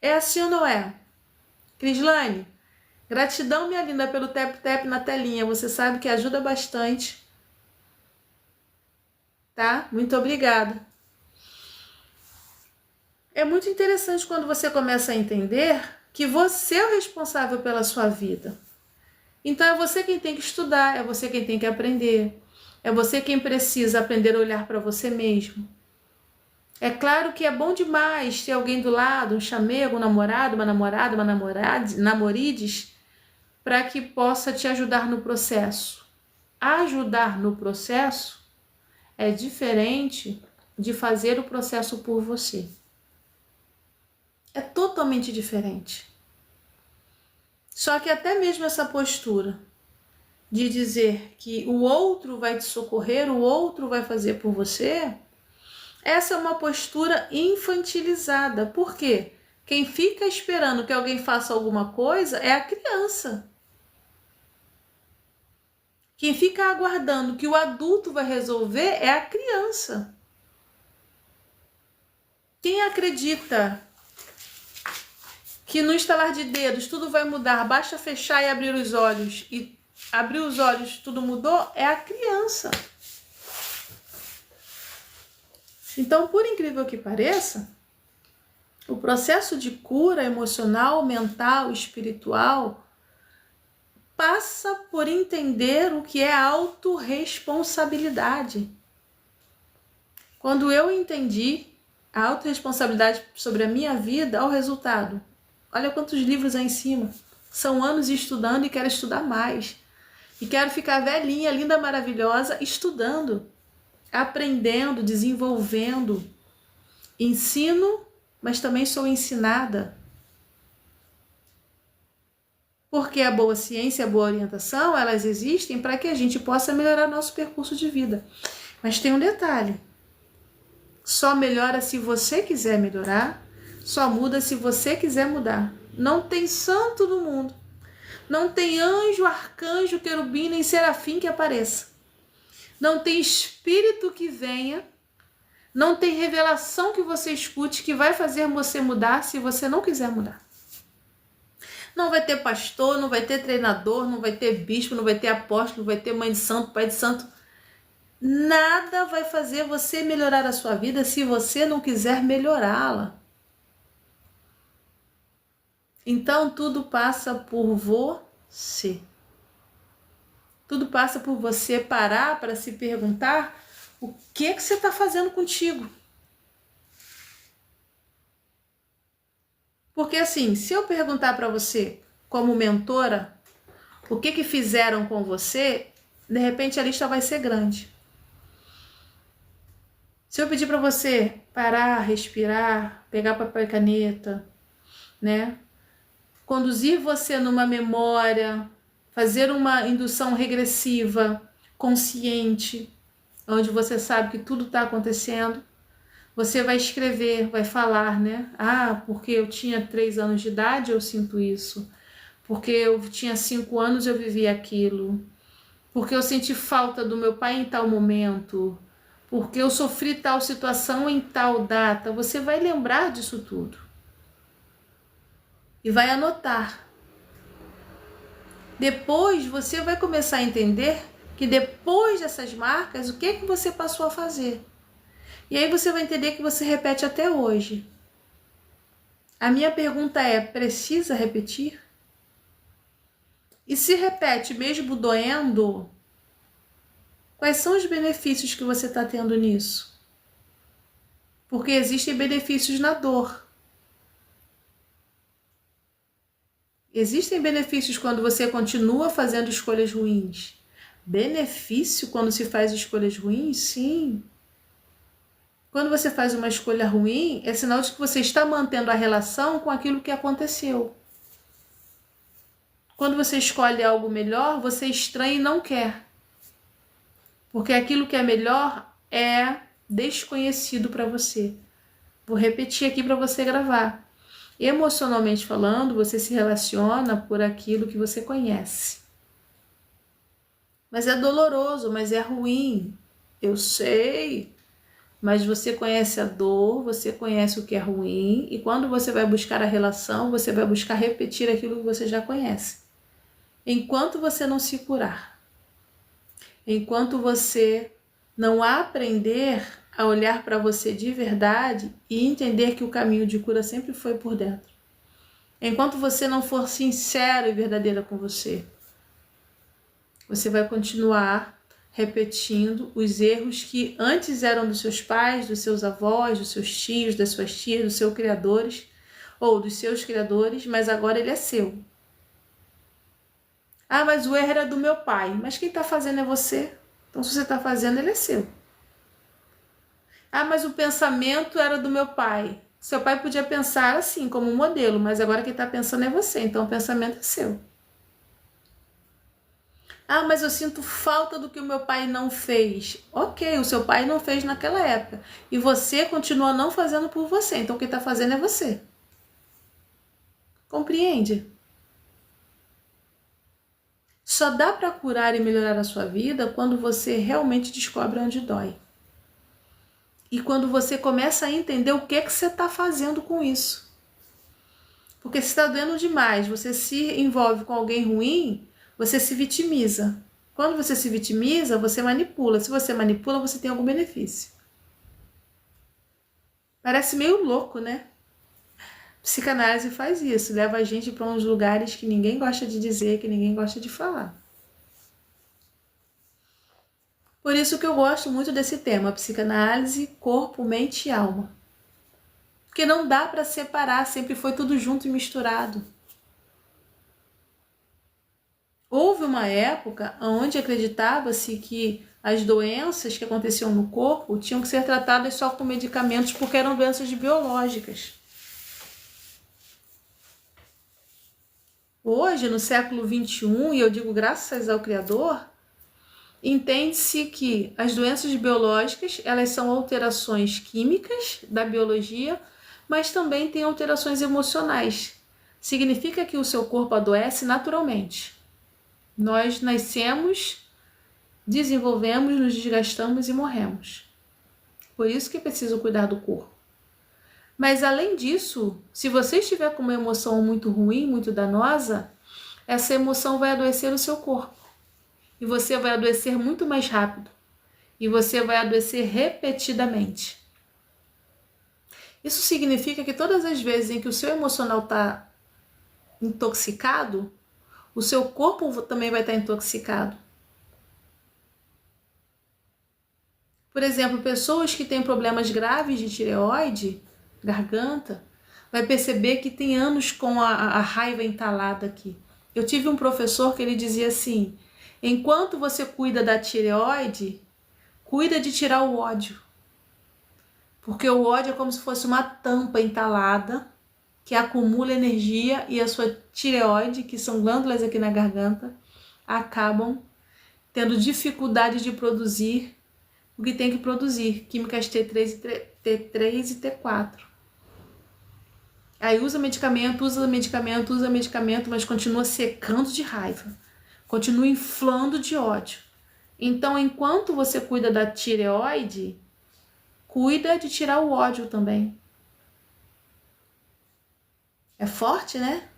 S1: É assim ou não é? Crislaine, gratidão, minha linda, pelo tap-tap na telinha. Você sabe que ajuda bastante. Tá? Muito obrigada. É muito interessante quando você começa a entender que você é o responsável pela sua vida. Então é você quem tem que estudar, é você quem tem que aprender. É você quem precisa aprender a olhar para você mesmo. É claro que é bom demais ter alguém do lado, um chamego, um namorado, uma namorada, namorides, para que possa te ajudar no processo. Ajudar no processo é diferente de fazer o processo por você. É totalmente diferente. Só que até mesmo essa postura de dizer que o outro vai te socorrer, o outro vai fazer por você, essa é uma postura infantilizada. Por quê? Quem fica esperando que alguém faça alguma coisa é a criança. Quem fica aguardando que o adulto vai resolver é a criança. Quem acredita que no estalar de dedos tudo vai mudar, basta fechar e abrir os olhos, e abrir os olhos tudo mudou, é a criança. Então, por incrível que pareça, o processo de cura emocional, mental, espiritual passa por entender o que é autorresponsabilidade. Quando eu entendi a autorresponsabilidade sobre a minha vida, ao resultado. Olha quantos livros aí em cima. São anos estudando e quero estudar mais. E quero ficar velhinha, linda, maravilhosa, estudando, aprendendo, desenvolvendo. Ensino, mas também sou ensinada. Porque a boa ciência, a boa orientação, elas existem para que a gente possa melhorar nosso percurso de vida. Mas tem um detalhe. Só melhora se você quiser melhorar, só muda se você quiser mudar. Não tem santo no mundo. Não tem anjo, arcanjo, querubim, nem serafim que apareça. Não tem espírito que venha. Não tem revelação que você escute que vai fazer você mudar se você não quiser mudar. Não vai ter pastor, não vai ter treinador, não vai ter bispo, não vai ter apóstolo, não vai ter mãe de santo, pai de santo. Nada vai fazer você melhorar a sua vida se você não quiser melhorá-la. Então tudo passa por você. Tudo passa por você parar para se perguntar o que você está fazendo contigo. Porque assim, se eu perguntar para você, como mentora, o que fizeram com você, de repente a lista vai ser grande. Se eu pedir para você parar, respirar, pegar papel e caneta, né? conduzir você numa memória, fazer uma indução regressiva, consciente, onde você sabe que tudo está acontecendo. Você vai escrever, vai falar, né? Ah, porque eu tinha 3 anos de idade, eu sinto isso. Porque eu tinha 5 anos, eu vivi aquilo. Porque eu senti falta do meu pai em tal momento. Porque eu sofri tal situação em tal data. Você vai lembrar disso tudo. E vai anotar. Depois você vai começar a entender que depois dessas marcas, o que que você passou a fazer? E aí você vai entender que você repete até hoje. A minha pergunta é, precisa repetir? E se repete mesmo doendo, quais são os benefícios que você está tendo nisso? Porque existem benefícios na dor. Existem benefícios quando você continua fazendo escolhas ruins. Benefício quando se faz escolhas ruins? Sim. Quando você faz uma escolha ruim, é sinal de que você está mantendo a relação com aquilo que aconteceu. Quando você escolhe algo melhor, você estranha e não quer. Porque aquilo que é melhor é desconhecido para você. Vou repetir aqui para você gravar. Emocionalmente falando, você se relaciona por aquilo que você conhece. Mas é doloroso, mas é ruim. Eu sei. Mas você conhece a dor, você conhece o que é ruim, e quando você vai buscar a relação, você vai buscar repetir aquilo que você já conhece. Enquanto você não se curar, enquanto você não aprender a olhar para você de verdade e entender que o caminho de cura sempre foi por dentro. Enquanto você não for sincero e verdadeira com você, você vai continuar repetindo os erros que antes eram dos seus pais, dos seus avós, dos seus tios, das suas tias, dos seus criadores, ou dos seus criadores, mas agora ele é seu. Ah, mas o erro era do meu pai. Mas quem está fazendo é você. Então, se você está fazendo, ele é seu. Ah, mas o pensamento era do meu pai. Seu pai podia pensar assim, como um modelo, mas agora quem está pensando é você. Então, o pensamento é seu. Ah, mas eu sinto falta do que o meu pai não fez. Ok, o seu pai não fez naquela época. E você continua não fazendo por você. Então, quem está fazendo é você. Compreende? Só dá para curar e melhorar a sua vida quando você realmente descobre onde dói. E quando você começa a entender o que você está fazendo com isso. Porque se está doendo demais, você se envolve com alguém ruim, você se vitimiza. Quando você se vitimiza, você manipula. Se você manipula, você tem algum benefício. Parece meio louco, né? Psicanálise faz isso, leva a gente para uns lugares que ninguém gosta de dizer, que ninguém gosta de falar. Por isso que eu gosto muito desse tema, psicanálise, corpo, mente e alma. Porque não dá para separar, sempre foi tudo junto e misturado. Houve uma época onde acreditava-se que as doenças que aconteciam no corpo tinham que ser tratadas só com medicamentos porque eram doenças biológicas. Hoje, no século XXI, e eu digo graças ao Criador, entende-se que as doenças biológicas, elas são alterações químicas da biologia, mas também tem alterações emocionais. Significa que o seu corpo adoece naturalmente. Nós nascemos, desenvolvemos, nos desgastamos e morremos. Por isso que é preciso cuidar do corpo. Mas além disso, se você estiver com uma emoção muito ruim, muito danosa, essa emoção vai adoecer o seu corpo. E você vai adoecer muito mais rápido. E você vai adoecer repetidamente. Isso significa que todas as vezes em que o seu emocional está intoxicado, o seu corpo também vai estar intoxicado. Por exemplo, pessoas que têm problemas graves de tireoide, garganta, vai perceber que tem anos com a raiva entalada aqui. Eu tive um professor que ele dizia assim, enquanto você cuida da tireoide, cuida de tirar o ódio. Porque o ódio é como se fosse uma tampa entalada que acumula energia e a sua tireoide, que são glândulas aqui na garganta, acabam tendo dificuldade de produzir o que tem que produzir, químicas T3 e T4. Aí usa medicamento, mas continua secando de raiva, continua inflando de ódio. Então, enquanto você cuida da tireoide, cuida de tirar o ódio também. É forte, né?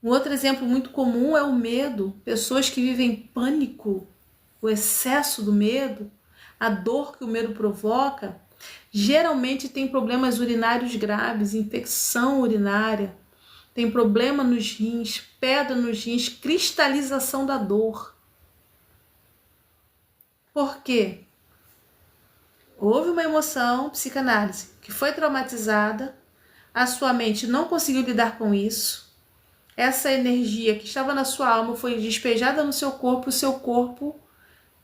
S1: Um outro exemplo muito comum é o medo. Pessoas que vivem pânico, o excesso do medo, a dor que o medo provoca, geralmente tem problemas urinários graves, infecção urinária, tem problema nos rins, pedra nos rins, cristalização da dor. Por quê? Houve uma emoção, psicanálise, que foi traumatizada, a sua mente não conseguiu lidar com isso, essa energia que estava na sua alma foi despejada no seu corpo, o seu corpo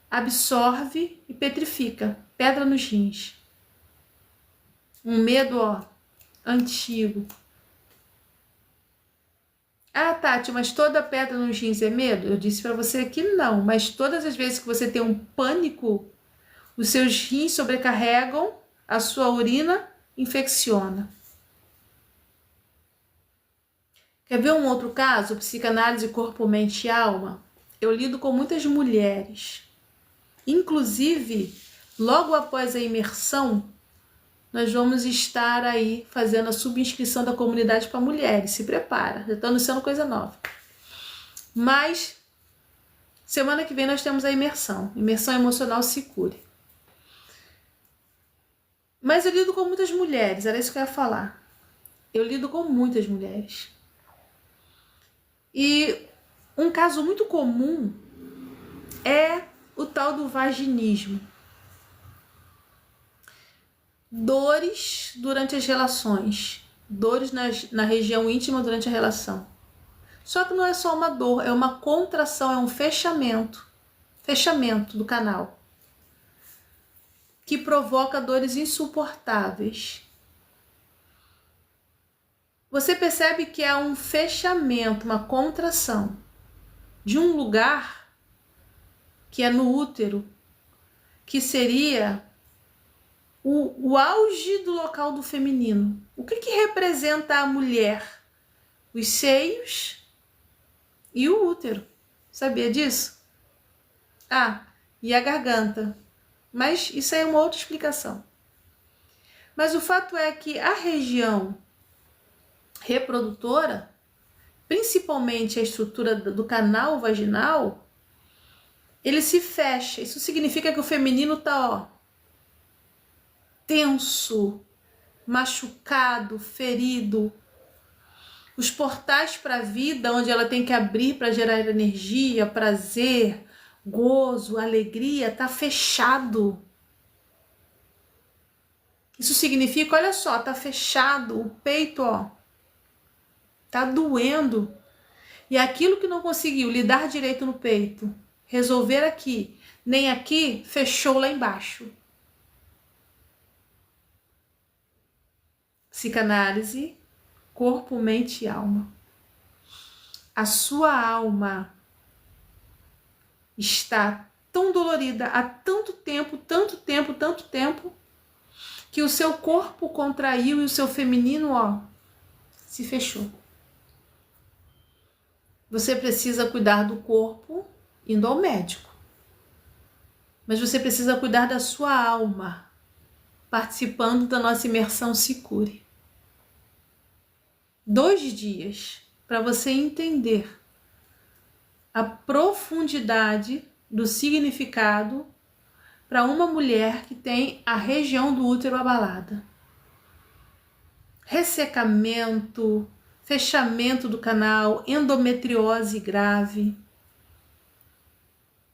S1: absorve e petrifica, pedra nos rins. Um medo, antigo. Ah, Tati, mas toda pedra nos rins é medo? Eu disse para você que não, mas todas as vezes que você tem um pânico, os seus rins sobrecarregam, a sua urina infecciona. Quer ver um outro caso? Psicanálise corpo, mente e alma. Eu lido com muitas mulheres. Inclusive, logo após a imersão, nós vamos estar aí fazendo a subscrição da comunidade para mulheres. Se prepara, já está anunciando coisa nova. Mas, semana que vem nós temos a imersão. Imersão emocional se cure. Mas eu lido com muitas mulheres, era isso que eu ia falar. Eu lido com muitas mulheres. E um caso muito comum é o tal do vaginismo. Dores durante as relações, dores na região íntima durante a relação. Só que não é só uma dor, é uma contração, é um fechamento do canal, que provoca dores insuportáveis. Você percebe que é um fechamento, uma contração de um lugar que é no útero, que seria o auge do local do feminino. O que representa a mulher? Os seios e o útero. Sabia disso? Ah, e a garganta. Mas isso aí é uma outra explicação. Mas o fato é que a região reprodutora, principalmente a estrutura do canal vaginal, ele se fecha. Isso significa que o feminino está tenso, machucado, ferido. Os portais para a vida, onde ela tem que abrir para gerar energia, prazer, gozo, alegria, está fechado. Isso significa, olha só, está fechado, o peito, tá doendo. E aquilo que não conseguiu lidar direito no peito, resolver aqui, nem aqui, fechou lá embaixo. Psicanálise, corpo, mente e alma. A sua alma está tão dolorida há tanto tempo, que o seu corpo contraiu e o seu feminino, se fechou. Você precisa cuidar do corpo indo ao médico. Mas você precisa cuidar da sua alma, participando da nossa imersão Se Cure. 2 dias para você entender a profundidade do significado para uma mulher que tem a região do útero abalada. Ressecamento, fechamento do canal, endometriose grave,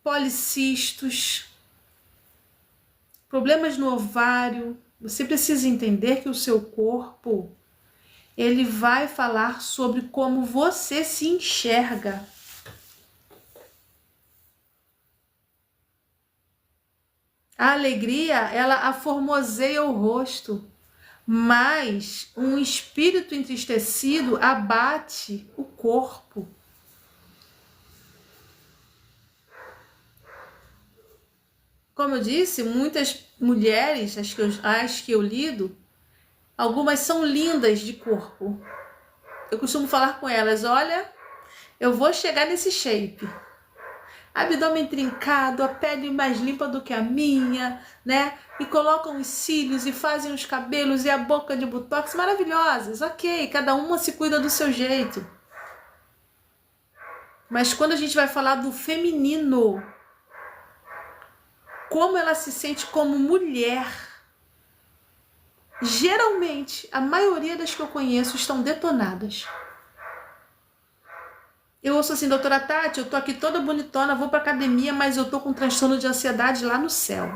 S1: policistos, problemas no ovário. Você precisa entender que o seu corpo, ele vai falar sobre como você se enxerga. A alegria, ela aformoseia o rosto. Mas um espírito entristecido abate o corpo. Como eu disse, muitas mulheres, as que eu lido, algumas são lindas de corpo. Eu costumo falar com elas, olha, eu vou chegar nesse shape. Abdômen trincado, a pele mais limpa do que a minha, né? E colocam os cílios e fazem os cabelos e a boca de botox maravilhosas. Ok, cada uma se cuida do seu jeito. Mas quando a gente vai falar do feminino, como ela se sente como mulher, geralmente, a maioria das que eu conheço estão detonadas. Eu ouço assim, doutora Tati, eu tô aqui toda bonitona, vou pra academia, mas eu tô com transtorno de ansiedade lá no céu.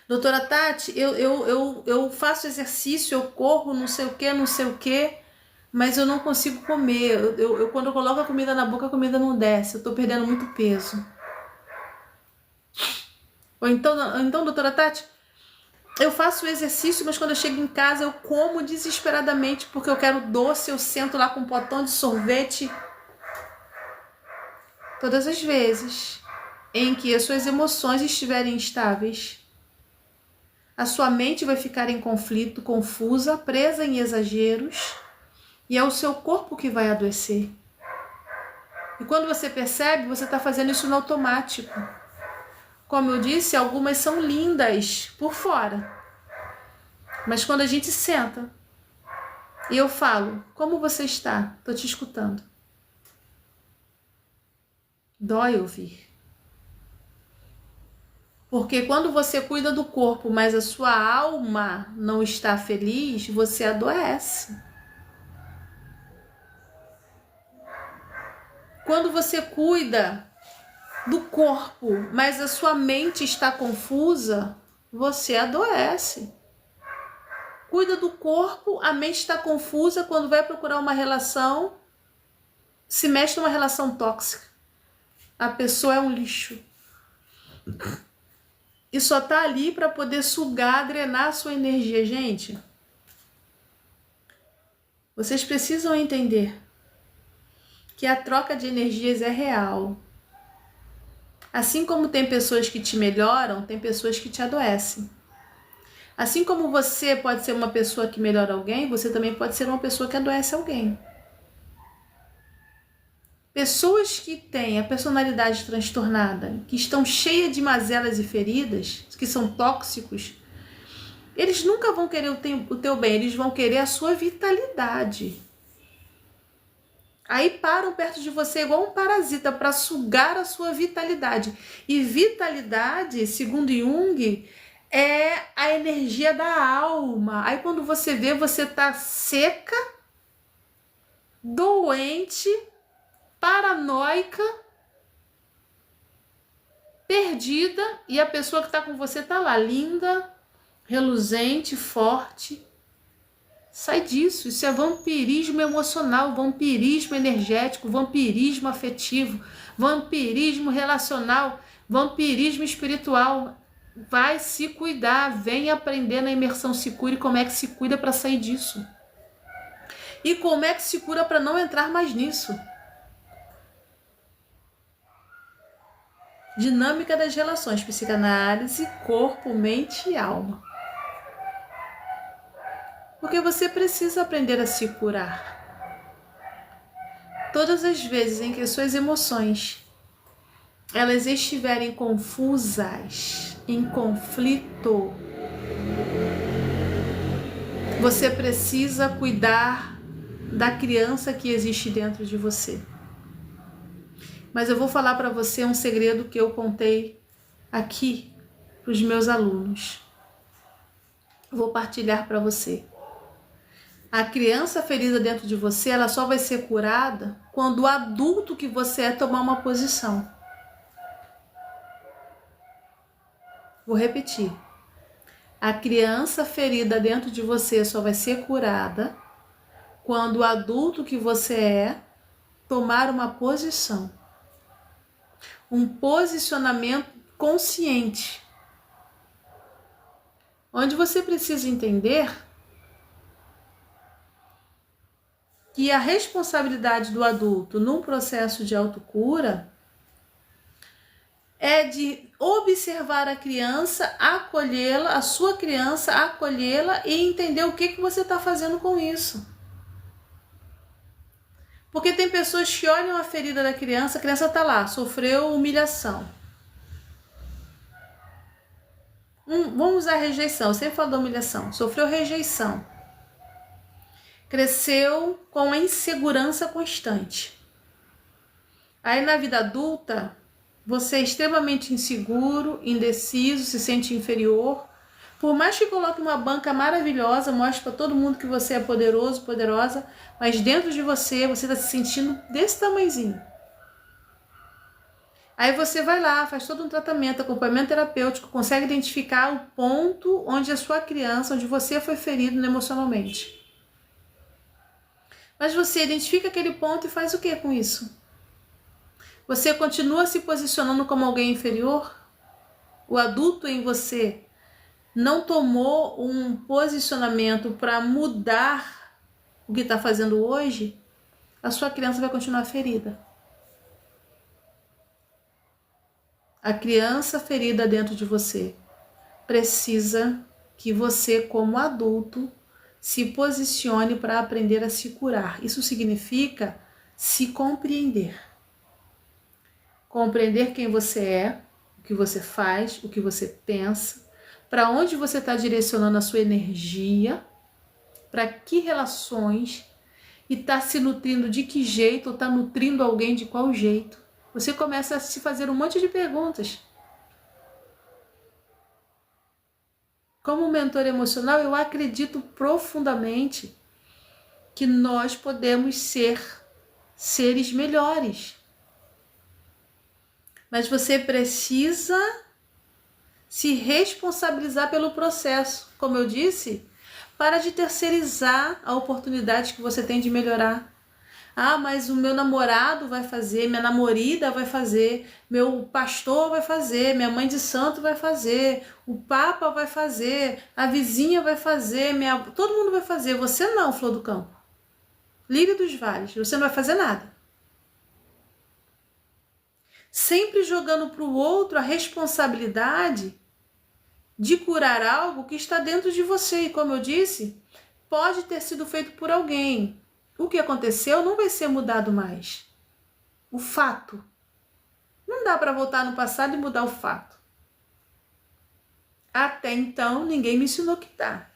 S1: Doutora Tati, eu faço exercício, eu corro, não sei o que, mas eu não consigo comer. Quando eu coloco a comida na boca, a comida não desce, eu tô perdendo muito peso. Ou então, doutora Tati, eu faço exercício, mas quando eu chego em casa eu como desesperadamente porque eu quero doce, eu sento lá com um potão de sorvete. Todas as vezes em que as suas emoções estiverem instáveis, a sua mente vai ficar em conflito, confusa, presa em exageros, e é o seu corpo que vai adoecer. E quando você percebe, você está fazendo isso no automático. Como eu disse, algumas são lindas por fora. Mas quando a gente senta e eu falo, como você está? Estou te escutando. Dói ouvir. Porque quando você cuida do corpo, mas a sua alma não está feliz, você adoece. Quando você cuida do corpo, mas a sua mente está confusa, você adoece. Cuida do corpo, a mente está confusa, quando vai procurar uma relação, se mexe numa relação tóxica. A pessoa é um lixo. E só tá ali para poder sugar, drenar a sua energia. Gente, vocês precisam entender que a troca de energias é real. Assim como tem pessoas que te melhoram, tem pessoas que te adoecem. Assim como você pode ser uma pessoa que melhora alguém, você também pode ser uma pessoa que adoece alguém. Pessoas que têm a personalidade transtornada, que estão cheias de mazelas e feridas, que são tóxicos, eles nunca vão querer o teu bem, eles vão querer a sua vitalidade. Aí param perto de você igual um parasita para sugar a sua vitalidade. E vitalidade, segundo Jung, é a energia da alma. Aí quando você vê, você tá seca, doente, paranoica, perdida, e a pessoa que tá com você tá lá, linda, reluzente, forte. Sai disso, isso é vampirismo emocional, vampirismo energético, vampirismo afetivo, vampirismo relacional, vampirismo espiritual. Vai se cuidar, vem aprender na imersão Se Cure como é que se cuida para sair disso. E como é que se cura para não entrar mais nisso. Dinâmica das relações, psicanálise, corpo, mente e alma. Porque você precisa aprender a se curar. Todas as vezes em que suas emoções elas estiverem confusas, em conflito, você precisa cuidar da criança que existe dentro de você. Mas eu vou falar para você um segredo que eu contei aqui para os meus alunos. Vou partilhar para você. A criança ferida dentro de você, ela só vai ser curada quando o adulto que você é tomar uma posição. Vou repetir. A criança ferida dentro de você só vai ser curada quando o adulto que você é tomar uma posição. Um posicionamento consciente. onde você precisa entender que a responsabilidade do adulto num processo de autocura é de observar a criança, acolhê-la, a sua criança, acolhê-la e entender o que você está fazendo com isso. Porque tem pessoas que olham a ferida da criança, a criança está lá, sofreu humilhação. Vamos usar rejeição, eu sempre falo da humilhação. Sofreu rejeição. Cresceu com a insegurança constante. Aí na vida adulta, você é extremamente inseguro, indeciso, se sente inferior. Por mais que coloque uma banca maravilhosa, mostre para todo mundo que você é poderoso, poderosa, mas dentro de você está se sentindo desse tamanhozinho. Aí você vai lá, faz todo um tratamento, acompanhamento terapêutico, consegue identificar o ponto onde a sua criança, onde você foi ferido emocionalmente. Mas você identifica aquele ponto e faz o que com isso? Você continua se posicionando como alguém inferior? O adulto em você não tomou um posicionamento para mudar o que está fazendo hoje? A sua criança vai continuar ferida. A criança ferida dentro de você precisa que você, como adulto, se posicione para aprender a se curar. Isso significa se compreender. Compreender quem você é, o que você faz, o que você pensa, para onde você está direcionando a sua energia, para que relações, e está se nutrindo de que jeito, ou está nutrindo alguém de qual jeito. Você começa a se fazer um monte de perguntas. Como mentor emocional, eu acredito profundamente que nós podemos ser seres melhores. Mas você precisa se responsabilizar pelo processo. Como eu disse, para de terceirizar a oportunidade que você tem de melhorar. Ah, mas o meu namorado vai fazer, minha namorada vai fazer, meu pastor vai fazer, minha mãe de santo vai fazer, o papa vai fazer, a vizinha vai fazer, todo mundo vai fazer. Você não, Flor do Campo. Lírio dos Vales, você não vai fazer nada. Sempre jogando para o outro a responsabilidade de curar algo que está dentro de você. E como eu disse, pode ter sido feito por alguém. O que aconteceu não vai ser mudado mais. O fato. Não dá para voltar no passado e mudar o fato. Até então, ninguém me ensinou que dá.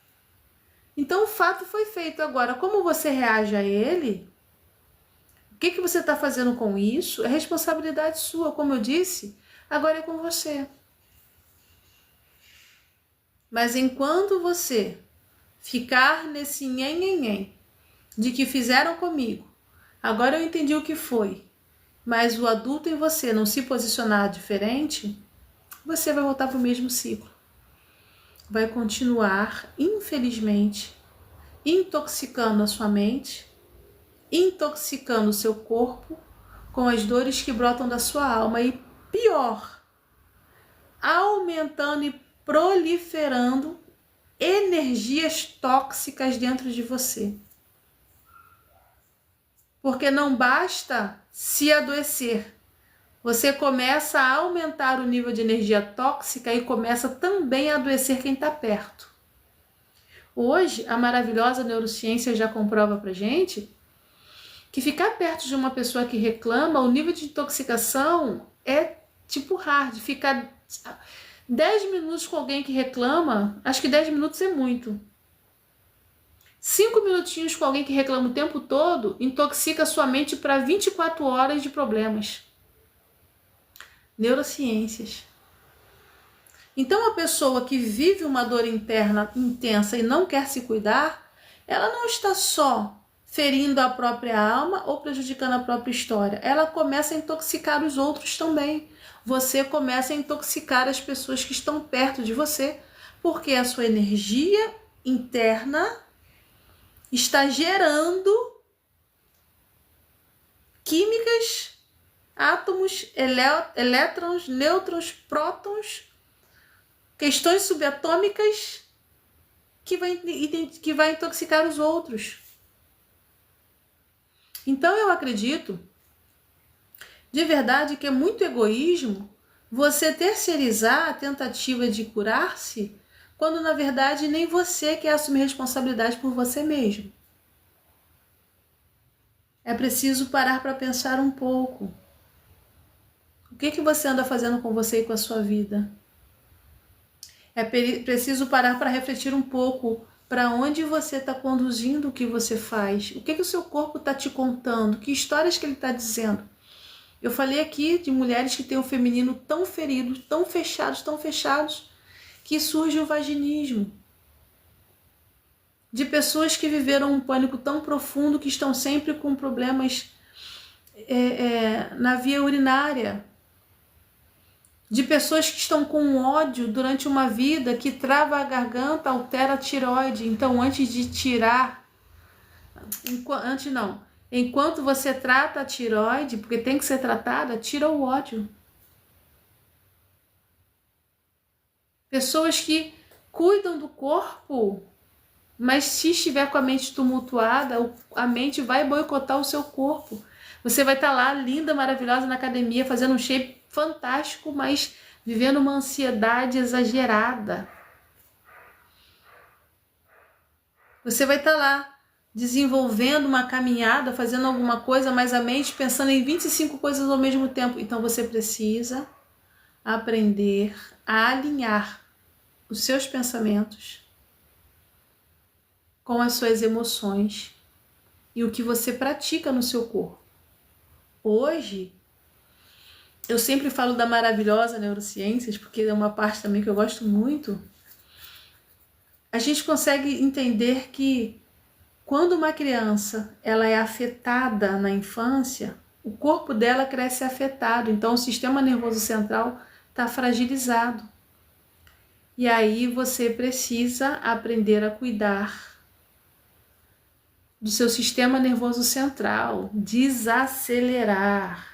S1: Então, o fato foi feito. Agora, como você reage a ele, o que você está fazendo com isso, é responsabilidade sua. Como eu disse, agora é com você. Mas enquanto você ficar nesse nhen, de que fizeram comigo, agora eu entendi o que foi, mas o adulto em você não se posicionar diferente, você vai voltar para o mesmo ciclo. Vai continuar, infelizmente, intoxicando a sua mente, intoxicando o seu corpo com as dores que brotam da sua alma e, pior, aumentando e proliferando energias tóxicas dentro de você. Porque não basta se adoecer. Você começa a aumentar o nível de energia tóxica e começa também a adoecer quem está perto. Hoje, a maravilhosa neurociência já comprova pra gente que ficar perto de uma pessoa que reclama, o nível de intoxicação é tipo hard. Ficar 10 minutos com alguém que reclama, acho que 10 minutos é muito. 5 minutinhos com alguém que reclama o tempo todo intoxica sua mente para 24 horas de problemas. Neurociências. Então, a pessoa que vive uma dor interna intensa e não quer se cuidar, ela não está só ferindo a própria alma ou prejudicando a própria história. Ela começa a intoxicar os outros também. Você começa a intoxicar as pessoas que estão perto de você, porque a sua energia interna está gerando químicas, átomos, elétrons, nêutrons, prótons, questões subatômicas que vai intoxicar os outros. Então eu acredito, de verdade, que é muito egoísmo você terceirizar a tentativa de curar-se, quando na verdade nem você quer assumir responsabilidade por você mesmo. É preciso parar para pensar um pouco. O que você anda fazendo com você e com a sua vida? É preciso parar para refletir um pouco para onde você está conduzindo o que você faz. O que o seu corpo está te contando? Que histórias que ele está dizendo? Eu falei aqui de mulheres que têm o feminino tão ferido, tão fechados, que surge o vaginismo. De pessoas que viveram um pânico tão profundo que estão sempre com problemas na via urinária. De pessoas que estão com ódio durante uma vida que trava a garganta, altera a tireoide. Então, enquanto você trata a tireoide, porque tem que ser tratada, tira o ódio. Pessoas que cuidam do corpo, mas se estiver com a mente tumultuada, a mente vai boicotar o seu corpo. Você vai estar lá, linda, maravilhosa, na academia, fazendo um shape fantástico, mas vivendo uma ansiedade exagerada. Você vai estar lá, desenvolvendo uma caminhada, fazendo alguma coisa, mas a mente pensando em 25 coisas ao mesmo tempo. Então você precisa aprender a alinhar os seus pensamentos com as suas emoções e o que você pratica no seu corpo. Hoje, eu sempre falo da maravilhosa neurociências, porque é uma parte também que eu gosto muito. A gente consegue entender que quando uma criança ela é afetada na infância, o corpo dela cresce afetado, então o sistema nervoso central está fragilizado. E aí você precisa aprender a cuidar do seu sistema nervoso central, desacelerar.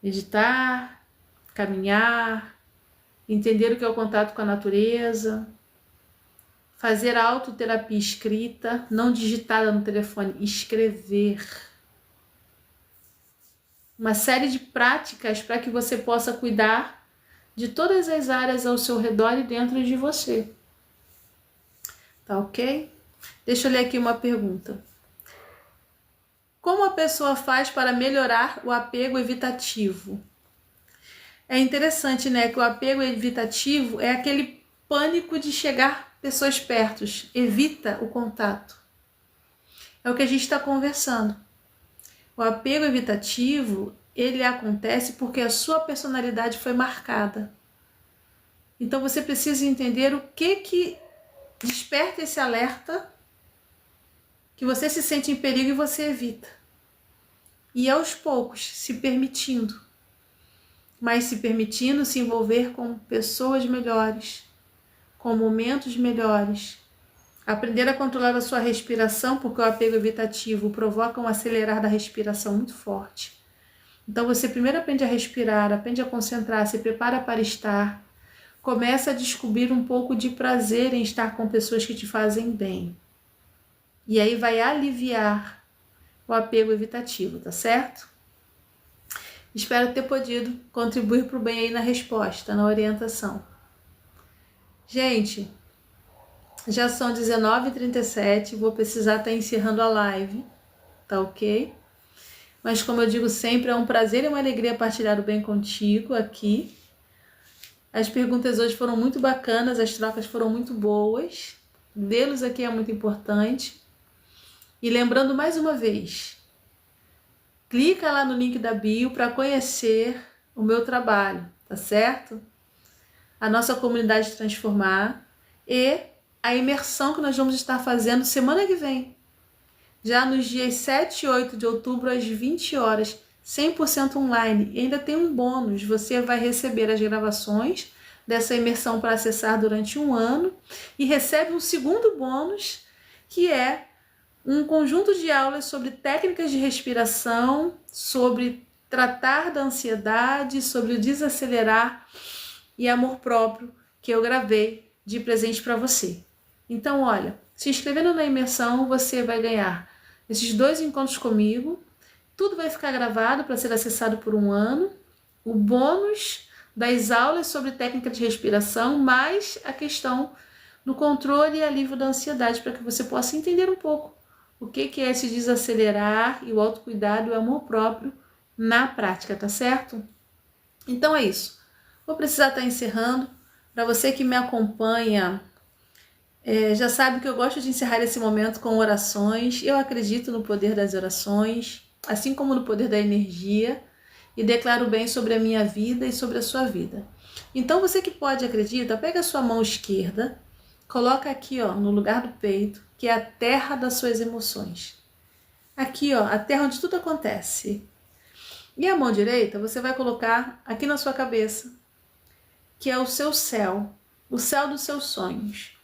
S1: Meditar, caminhar, entender o que é o contato com a natureza, fazer a autoterapia escrita, não digitada no telefone, escrever. Uma série de práticas para que você possa cuidar de todas as áreas ao seu redor e dentro de você. Tá ok? Deixa eu ler aqui uma pergunta. Como a pessoa faz para melhorar o apego evitativo? É interessante, né, que o apego evitativo é aquele pânico de chegar pessoas perto, evita o contato. É o que a gente está conversando. O apego evitativo, ele acontece porque a sua personalidade foi marcada. Então você precisa entender o que desperta esse alerta, que você se sente em perigo e você evita. E aos poucos, se permitindo, mas se permitindo se envolver com pessoas melhores, com momentos melhores. Aprender a controlar a sua respiração, porque o apego evitativo provoca um acelerar da respiração muito forte. Então você primeiro aprende a respirar, aprende a concentrar, se prepara para estar, começa a descobrir um pouco de prazer em estar com pessoas que te fazem bem. E aí vai aliviar o apego evitativo, tá certo? Espero ter podido contribuir para o bem aí na resposta, na orientação. Gente, já são 19h37, vou precisar estar encerrando a live, tá ok? Mas como eu digo sempre, é um prazer e uma alegria partilhar o bem contigo aqui. As perguntas hoje foram muito bacanas, as trocas foram muito boas. Vê-los aqui é muito importante. E lembrando mais uma vez, clica lá no link da bio para conhecer o meu trabalho, tá certo? A nossa comunidade Transformar e a imersão que nós vamos estar fazendo semana que vem, já nos dias 7 e 8 de outubro, às 20 horas, 100% online. E ainda tem um bônus, você vai receber as gravações dessa imersão para acessar durante um ano e recebe um segundo bônus, que é um conjunto de aulas sobre técnicas de respiração, sobre tratar da ansiedade, sobre o desacelerar e amor próprio, que eu gravei de presente para você. Então, olha, se inscrevendo na imersão, você vai ganhar esses 2 encontros comigo. Tudo vai ficar gravado para ser acessado por 1 ano. O bônus das aulas sobre técnica de respiração, mais a questão do controle e alívio da ansiedade, para que você possa entender um pouco o que é esse desacelerar e o autocuidado e o amor próprio na prática, tá certo? Então é isso. Vou precisar estar encerrando. Para você que me acompanha, já sabe que eu gosto de encerrar esse momento com orações. Eu acredito no poder das orações, assim como no poder da energia, e declaro bem sobre a minha vida e sobre a sua vida. Então você que pode acredita, pega a sua mão esquerda, coloca aqui no lugar do peito, que é a terra das suas emoções. Aqui a terra onde tudo acontece. E a mão direita você vai colocar aqui na sua cabeça, que é o seu céu, o céu dos seus sonhos.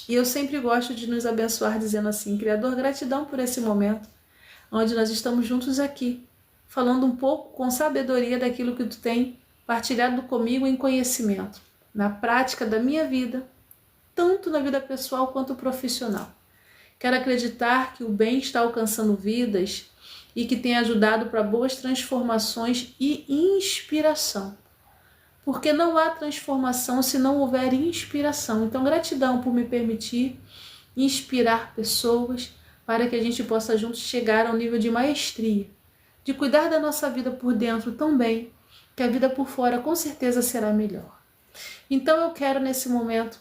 S1: E eu sempre gosto de nos abençoar dizendo assim: Criador, gratidão por esse momento, onde nós estamos juntos aqui, falando um pouco com sabedoria daquilo que tu tem partilhado comigo em conhecimento, na prática da minha vida, tanto na vida pessoal quanto profissional. Quero acreditar que o bem está alcançando vidas e que tem ajudado para boas transformações e inspiração. Porque não há transformação se não houver inspiração. Então, gratidão por me permitir inspirar pessoas para que a gente possa juntos chegar ao nível de maestria, de cuidar da nossa vida por dentro tão bem, que a vida por fora com certeza será melhor. Então eu quero nesse momento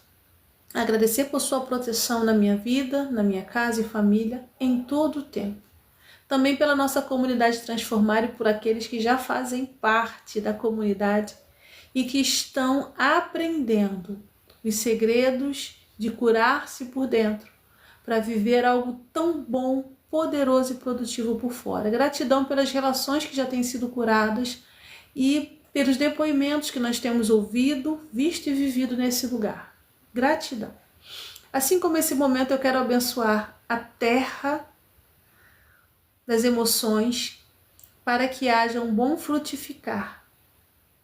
S1: agradecer por sua proteção na minha vida, na minha casa e família, em todo o tempo. Também pela nossa comunidade Transformar e por aqueles que já fazem parte da comunidade e que estão aprendendo os segredos de curar-se por dentro, para viver algo tão bom, poderoso e produtivo por fora. Gratidão pelas relações que já têm sido curadas e pelos depoimentos que nós temos ouvido, visto e vivido nesse lugar. Gratidão. Assim como esse momento eu quero abençoar a terra das emoções para que haja um bom frutificar,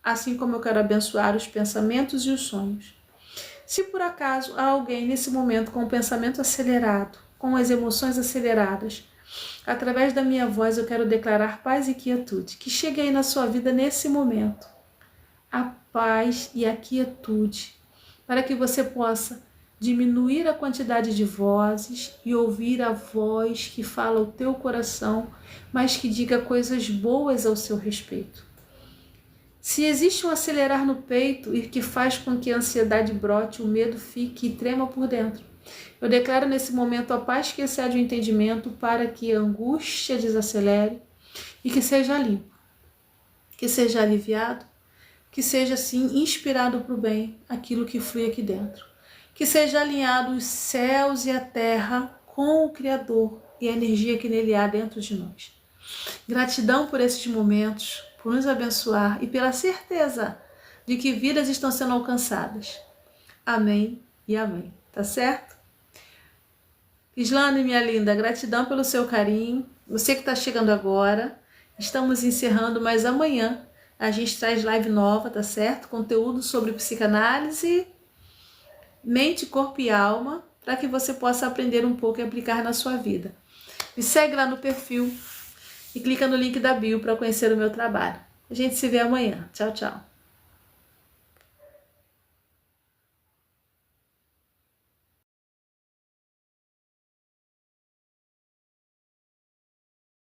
S1: assim como eu quero abençoar os pensamentos e os sonhos. Se por acaso há alguém nesse momento com o pensamento acelerado, com as emoções aceleradas, através da minha voz eu quero declarar paz e quietude, que chegue aí na sua vida nesse momento, a paz e a quietude, para que você possa diminuir a quantidade de vozes e ouvir a voz que fala o teu coração, mas que diga coisas boas ao seu respeito. Se existe um acelerar no peito e que faz com que a ansiedade brote, o medo fique e trema por dentro, eu declaro nesse momento a paz que excede o entendimento para que a angústia desacelere e que seja limpo, que seja aliviado, que seja assim inspirado para o bem aquilo que flui aqui dentro, que seja alinhado os céus e a terra com o Criador e a energia que nele há dentro de nós. Gratidão por esses momentos, por nos abençoar e pela certeza de que vidas estão sendo alcançadas. Amém e amém. Tá certo? Islane, minha linda, gratidão pelo seu carinho. Você que está chegando agora, estamos encerrando, mas amanhã a gente traz live nova, tá certo? Conteúdo sobre psicanálise, mente, corpo e alma, para que você possa aprender um pouco e aplicar na sua vida. Me segue lá no perfil e clica no link da bio para conhecer o meu trabalho. A gente se vê amanhã. Tchau, tchau.